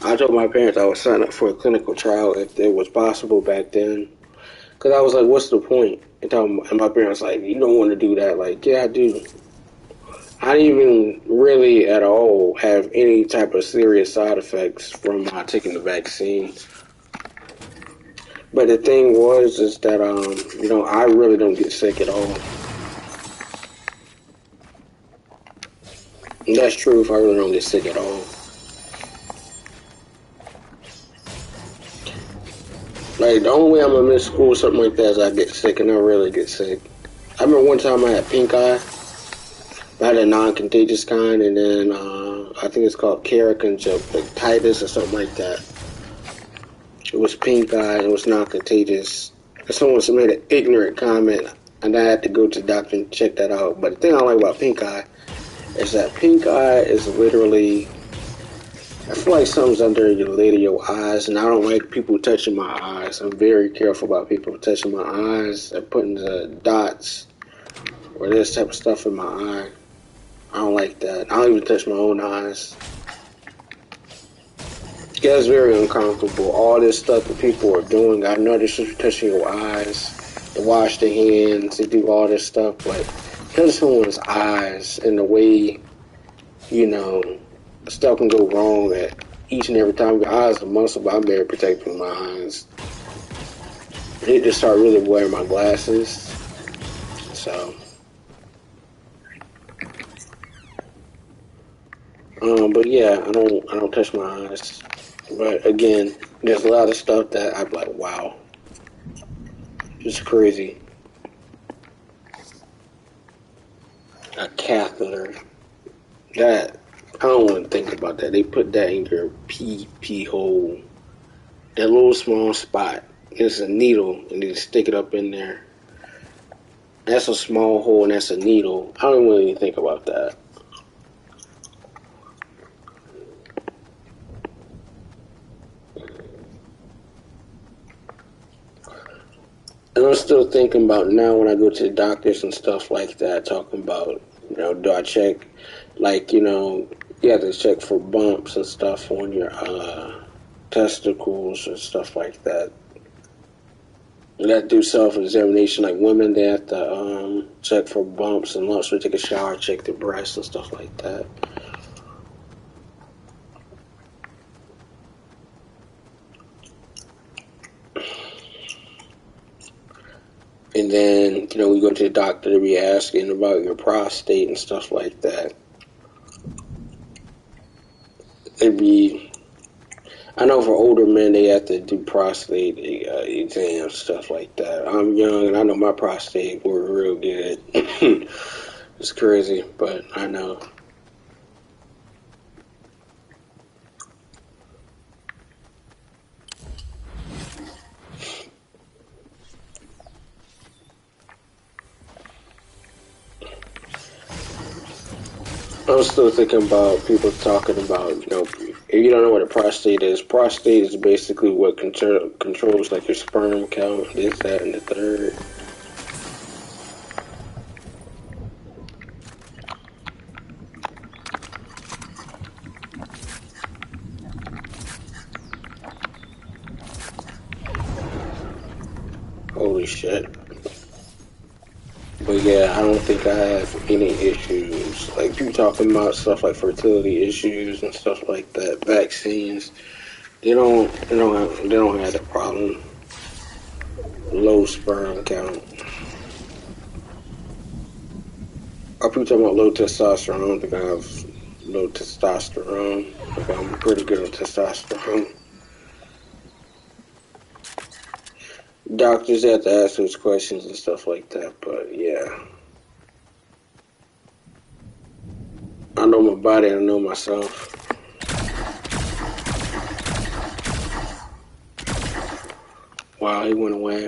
I told my parents I would sign up for a clinical trial if it was possible back then. Because I was like, what's the point? And my parents like, you don't want to do that. Like, yeah, I do. I didn't even really at all have any type of serious side effects from taking the vaccine. But the thing is that, I really don't get sick at all. And that's true if I really don't get sick at all. Like, the only way I'm gonna miss school or something like that is I get sick, and I really get sick. I remember one time I had pink eye. I had a non-contagious kind, and then I think it's called keratoconjunctivitis or something like that. It was pink eye, and it was non-contagious. And someone made an ignorant comment, and I had to go to the doctor and check that out. But the thing I like about pink eye is that pink eye is literally, I feel like something's under your lid of your eyes, and I don't like people touching my eyes. I'm very careful about people touching my eyes and putting the dots or this type of stuff in my eye. I don't like that. I don't even touch my own eyes. Yeah, it's very uncomfortable. All this stuff that people are doing, I know they're supposed to be touching your eyes, to wash their hands, to do all this stuff, but touching someone's eyes in the way, stuff can go wrong at each and every time. Your eyes are muscle, but I'm very protective of my eyes. I need to start really wearing my glasses. So, but yeah, I don't touch my eyes. But again, there's a lot of stuff that I'm like, wow, it's crazy. A catheter, that I don't want to think about that. They put that in your pee hole, that little small spot. It's a needle, and they stick it up in there. That's a small hole, and that's a needle. I don't really think about that. And I'm still thinking about now when I go to the doctors and stuff like that, talking about, do I check, like, you have to check for bumps and stuff on your testicles and stuff like that. You have to do self-examination, like women, they have to check for bumps and lumps. We take a shower, check their breasts and stuff like that. And then, we go to the doctor to be asking about your prostate and stuff like that. I know for older men, they have to do prostate exams, stuff like that. I'm young, and I know my prostate worked real good. It's crazy, but I know. I'm still thinking about people talking about, if you don't know what a prostate is basically what controls like your sperm count, this, that, and the third. holy shit. But yeah, I don't think I have any issues. Like people talking about stuff like fertility issues and stuff like that, vaccines. They don't have the problem. Low sperm count. Are people talking about low testosterone? I don't think I have low testosterone. Like I'm pretty good on testosterone. Doctors have to ask those questions and stuff like that, but yeah. I know my body, I know myself. Wow, he went away.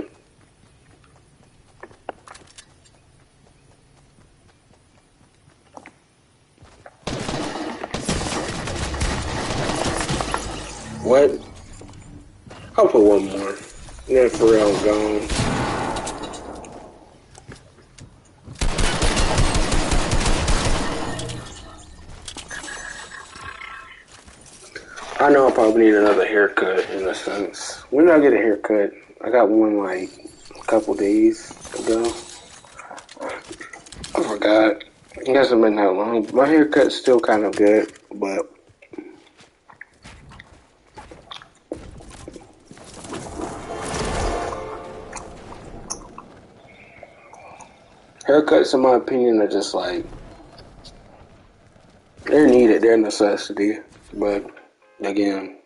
What? I'll put one more. Then Pharrell gone. I know I probably need another haircut in a sense. When did I get a haircut? I got one like a couple days ago. I forgot. It hasn't been that long. My haircut's still kind of good, but haircuts, in my opinion, are just like they're needed. They're a necessity, but again.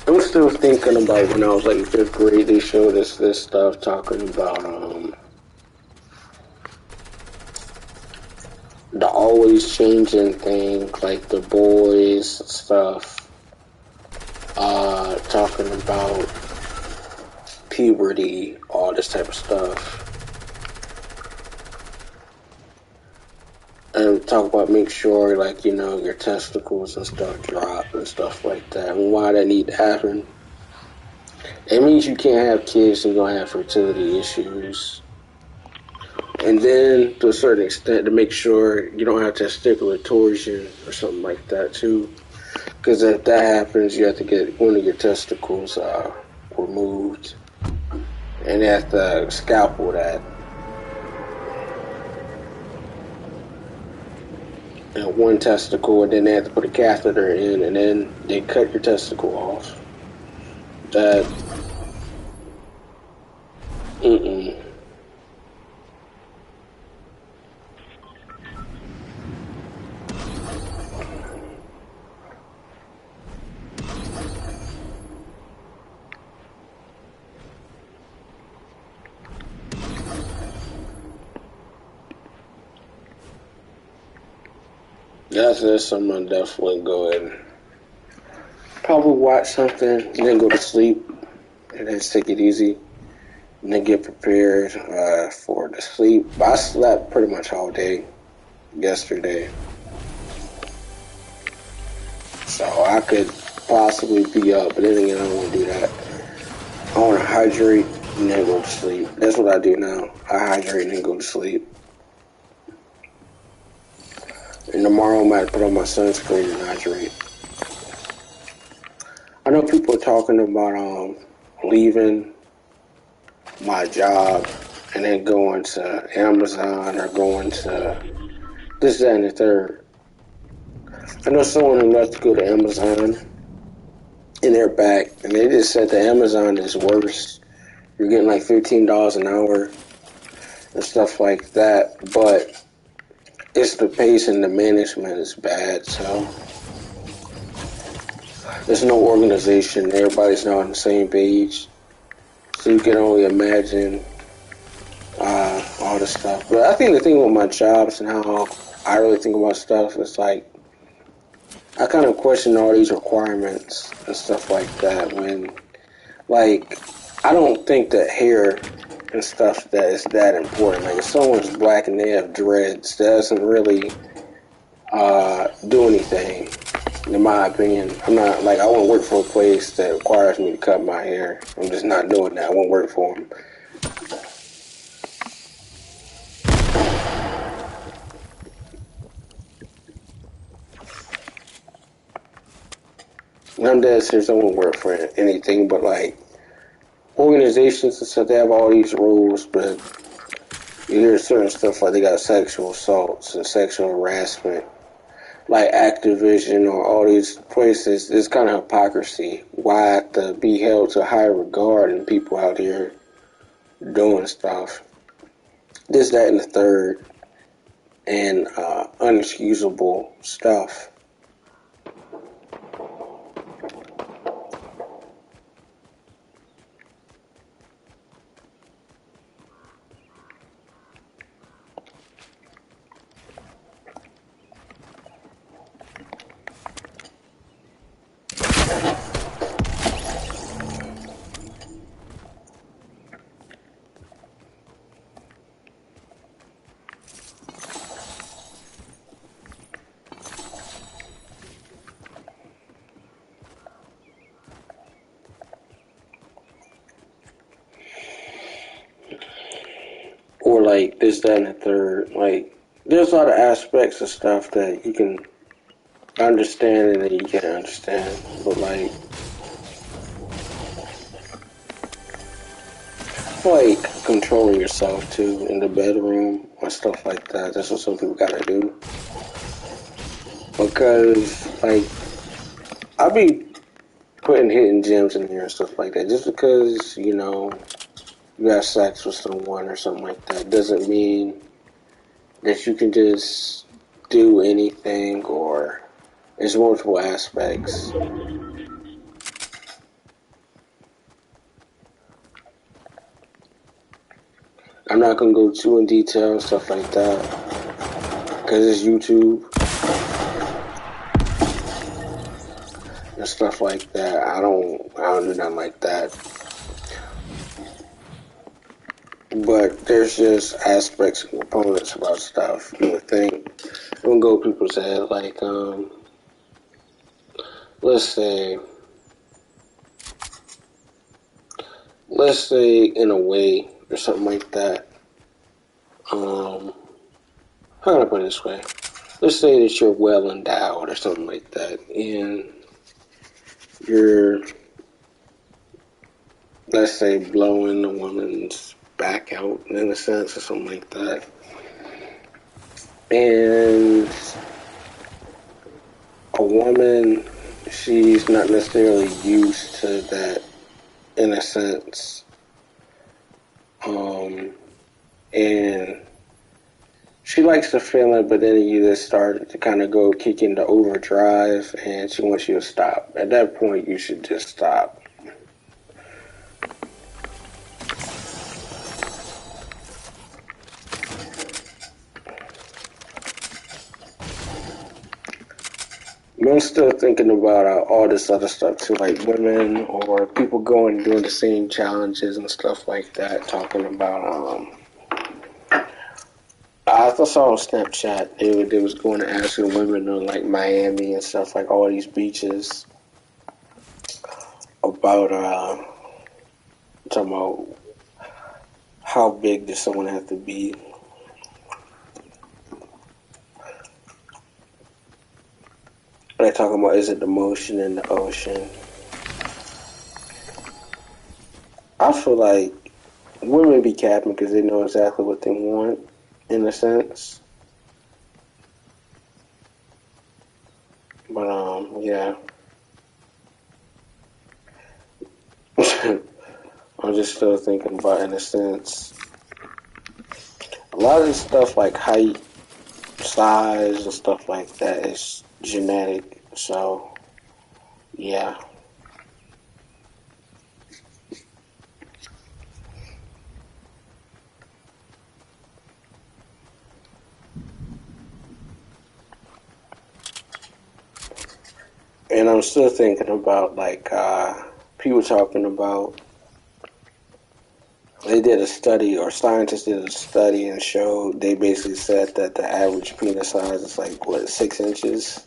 I'm still thinking about when I was like in fifth grade. They showed us this stuff talking about the always changing thing, like the boys stuff. Talking about puberty, all this type of stuff, and talk about make sure like your testicles and stuff drop and stuff like that, and why that need to happen. It means you can't have kids and you're gonna have fertility issues. And then, to a certain extent, to make sure you don't have testicular torsion or something like that, too. Because if that happens, you have to get one of your testicles removed. And they have to scalpel that. And one testicle, and then they have to put a catheter in, and then they cut your testicle off. That. Mm-mm. That's something I'm definitely go and probably watch something, and then go to sleep, and then take it easy, and then get prepared for the sleep. I slept pretty much all day yesterday, so I could possibly be up, but then again, I don't want to do that. I want to hydrate and then go to sleep. That's what I do now. I hydrate and then go to sleep. And tomorrow I might put on my sunscreen and hydrate. I know people are talking about leaving my job and then going to Amazon or going to this, that, and the third. I know someone who left to go to Amazon and they're back, and they just said that Amazon is worse. You're getting like $15 an hour and stuff like that, but it's the pace and the management is bad, so there's no organization. Everybody's not on the same page, so you can only imagine all the stuff. But I think the thing with my jobs and how I really think about stuff is like I kind of question all these requirements and stuff like that when, like, I don't think that hair and stuff that is that important. Like, if someone's black and they have dreads, that doesn't really do anything, in my opinion. I'm not, like, I won't work for a place that requires me to cut my hair. I'm just not doing that. I won't work for them. And I'm dead serious. I won't work for anything but like organizations and stuff. They have all these rules, but you hear certain stuff like they got sexual assaults and sexual harassment, like Activision or all these places. It's kind of hypocrisy. Why have to be held to higher regard than people out here doing stuff? This, that, and the third, and unexcusable stuff. Or like this, that, and the third. Like, there's a lot of aspects of stuff that you can understand and then you can't understand. But like controlling yourself too in the bedroom or stuff like that. That's what some people gotta do. Because like I'll be putting hidden gems in here and stuff like that. Just because, you have sex with someone or something like that doesn't mean that you can just do anything, or there's multiple aspects. I'm not gonna go too in detail and stuff like that because it's YouTube and stuff like that. I don't do nothing like that. But there's just aspects and components about stuff you would think. I'm gonna go people's head like let's say in a way or something like that. How can I put it this way? Let's say that you're well endowed or something like that, and you're, let's say, blowing a woman's back out in a sense or something like that. And a woman, she's not necessarily used to that in a sense. And she likes the feeling, but then you just start to kind of go kick into overdrive, and she wants you to stop. At that point, you should just stop. But I'm still thinking about all this other stuff too, like women or people going and doing the same challenges and stuff like that. Talking about, I saw on Snapchat they was going to ask the women in like Miami and stuff, like all these beaches, about talking about how big does someone have to be. They're talking about, is it the motion in the ocean? I feel like women be capping because they know exactly what they want, in a sense. But yeah. I'm just still thinking about, in a sense, a lot of this stuff like height, size, and stuff like that is genetic. So yeah. And I'm still thinking about like people talking about, they did a study, or scientists did a study and showed, they basically said that the average penis size is like what, 6 inches.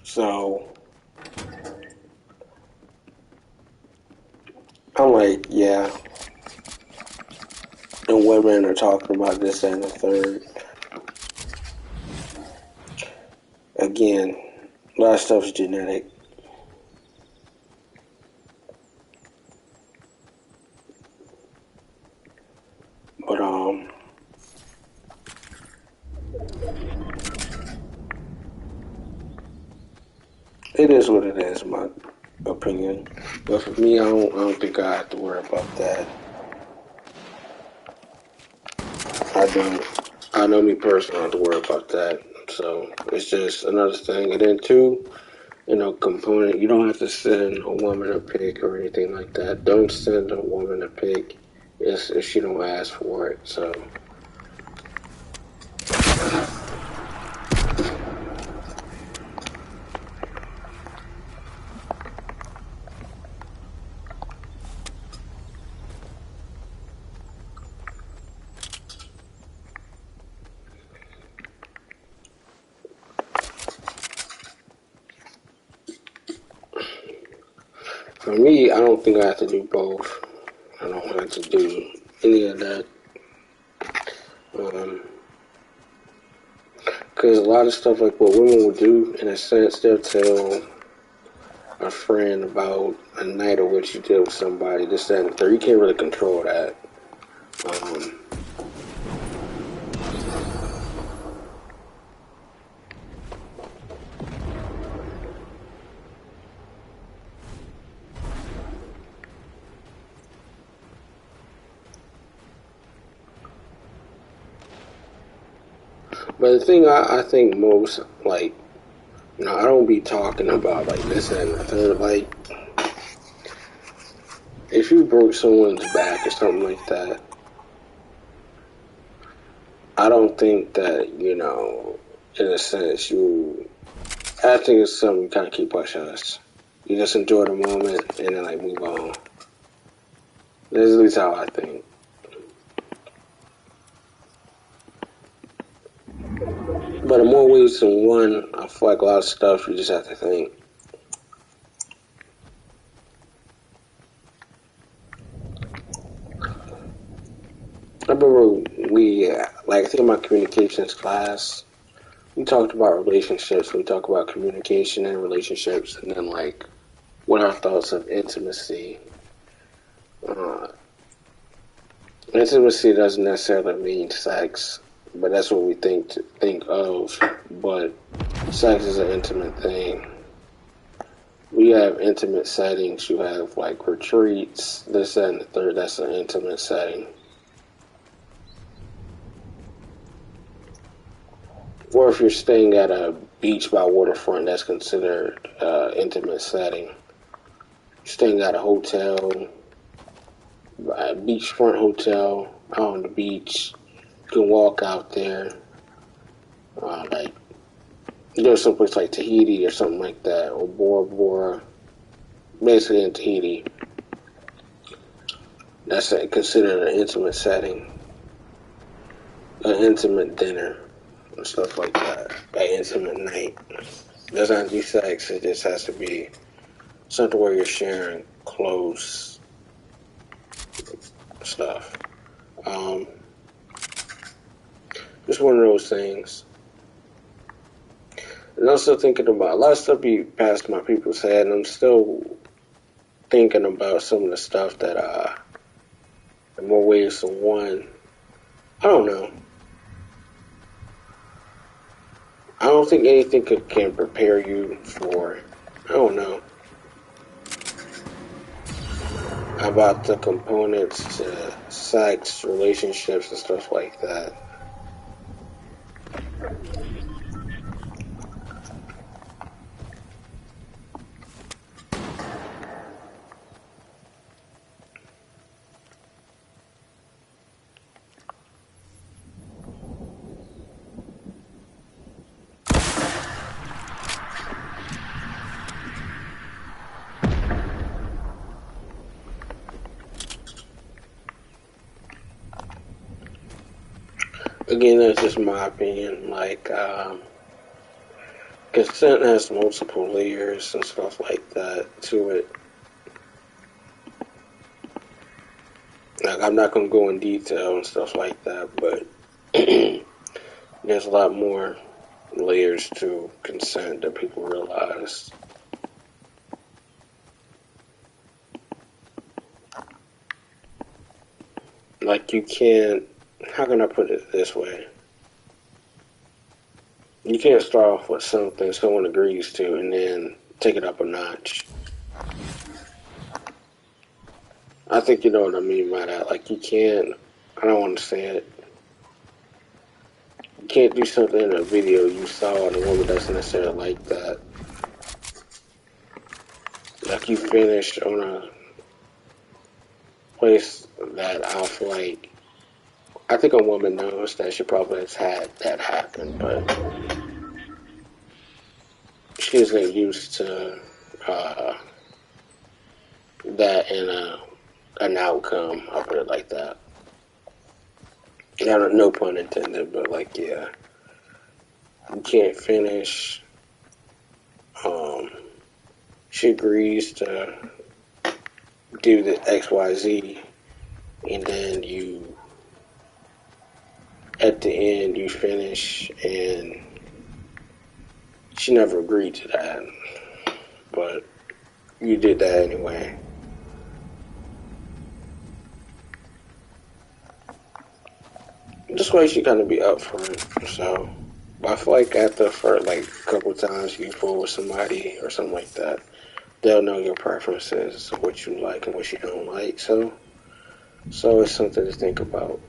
So like, yeah, and women are talking about this and the third. Again, a lot of stuff is genetic. But it is what it is, my opinion. But for me, I don't think I have to worry about that. I don't. I know me personally, I don't have to worry about that. So it's just another thing. And then two, component. You don't have to send a woman a pic or anything like that. Don't send a woman a pic if she don't ask for it. So for me, I don't think I have to do both. I don't have to do any of that. Because a lot of stuff like what women will do, in a sense, they'll tell a friend about a night or what you did with somebody, this, that, and the third. You can't really control that. Um, but the thing I think most, like, I don't be talking about, like, this, that, and the third. Like, if you broke someone's back or something like that, I don't think that, in a sense, I think it's something you kind of keep hush hush. You just enjoy the moment and then, like, move on. That's at least how I think. But in more ways than one, I feel like a lot of stuff you just have to think. I remember I think in my communications class, we talked about relationships. We talked about communication and relationships, and then, like, what our thoughts of intimacy. Uh, Intimacy doesn't necessarily mean sex, but that's what we think of. But sex is an intimate thing. We have intimate settings. You have, like, retreats, this, that, and the third. That's an intimate setting. Or if you're staying at a beach by waterfront, that's considered intimate setting. Staying at a hotel, a beachfront hotel, out on the beach, you can walk out there, like, someplace like Tahiti or something like that, or Bora Bora, basically in Tahiti. That's considered an intimate setting, an intimate dinner, and stuff like that, an intimate night. It doesn't have to be sex, it just has to be something where you're sharing close stuff. Um, just one of those things. And I'm still thinking about a lot of stuff be past my people's head, and I'm still thinking about some of the stuff that in more ways than one. I don't know. I don't think anything can prepare you for. I don't know about the components to sex, relationships, and stuff like that. Again, that's just my opinion. Like, consent has multiple layers and stuff like that to it. Like, I'm not gonna go in detail and stuff like that, but there's a lot more layers to consent that people realize. Like, you can't, how can I put it this way? You can't start off with something someone agrees to and then take it up a notch. I think you know what I mean by that. Like, you can't, I don't want to say it. You can't do something in a video you saw and a woman doesn't necessarily like that. Like, you finish on a place that I feel like, I think a woman knows that she probably has had that happen, but she isn't used to that in an outcome. I'll put it like that. No pun intended, but like, yeah, you can't finish. Um, she agrees to do the XYZ, and then at the end, you finish, and she never agreed to that, but you did that anyway. This way, she kind of be upfront. So, but I feel like after first, like a couple times you fool with somebody or something like that, they'll know your preferences, what you like and what you don't like. So it's something to think about.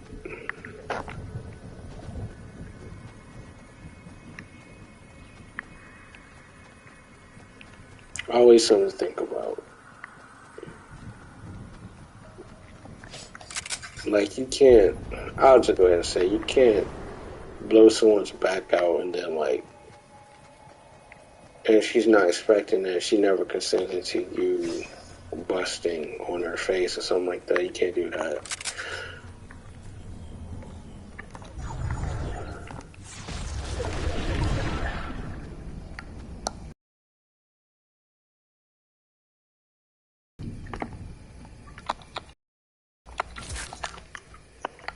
Always something to think about. Like, you can't, I'll just go ahead and say, you can't blow someone's back out and then, like, and she's not expecting that, she never consented to you busting on her face or something like that. You can't do that.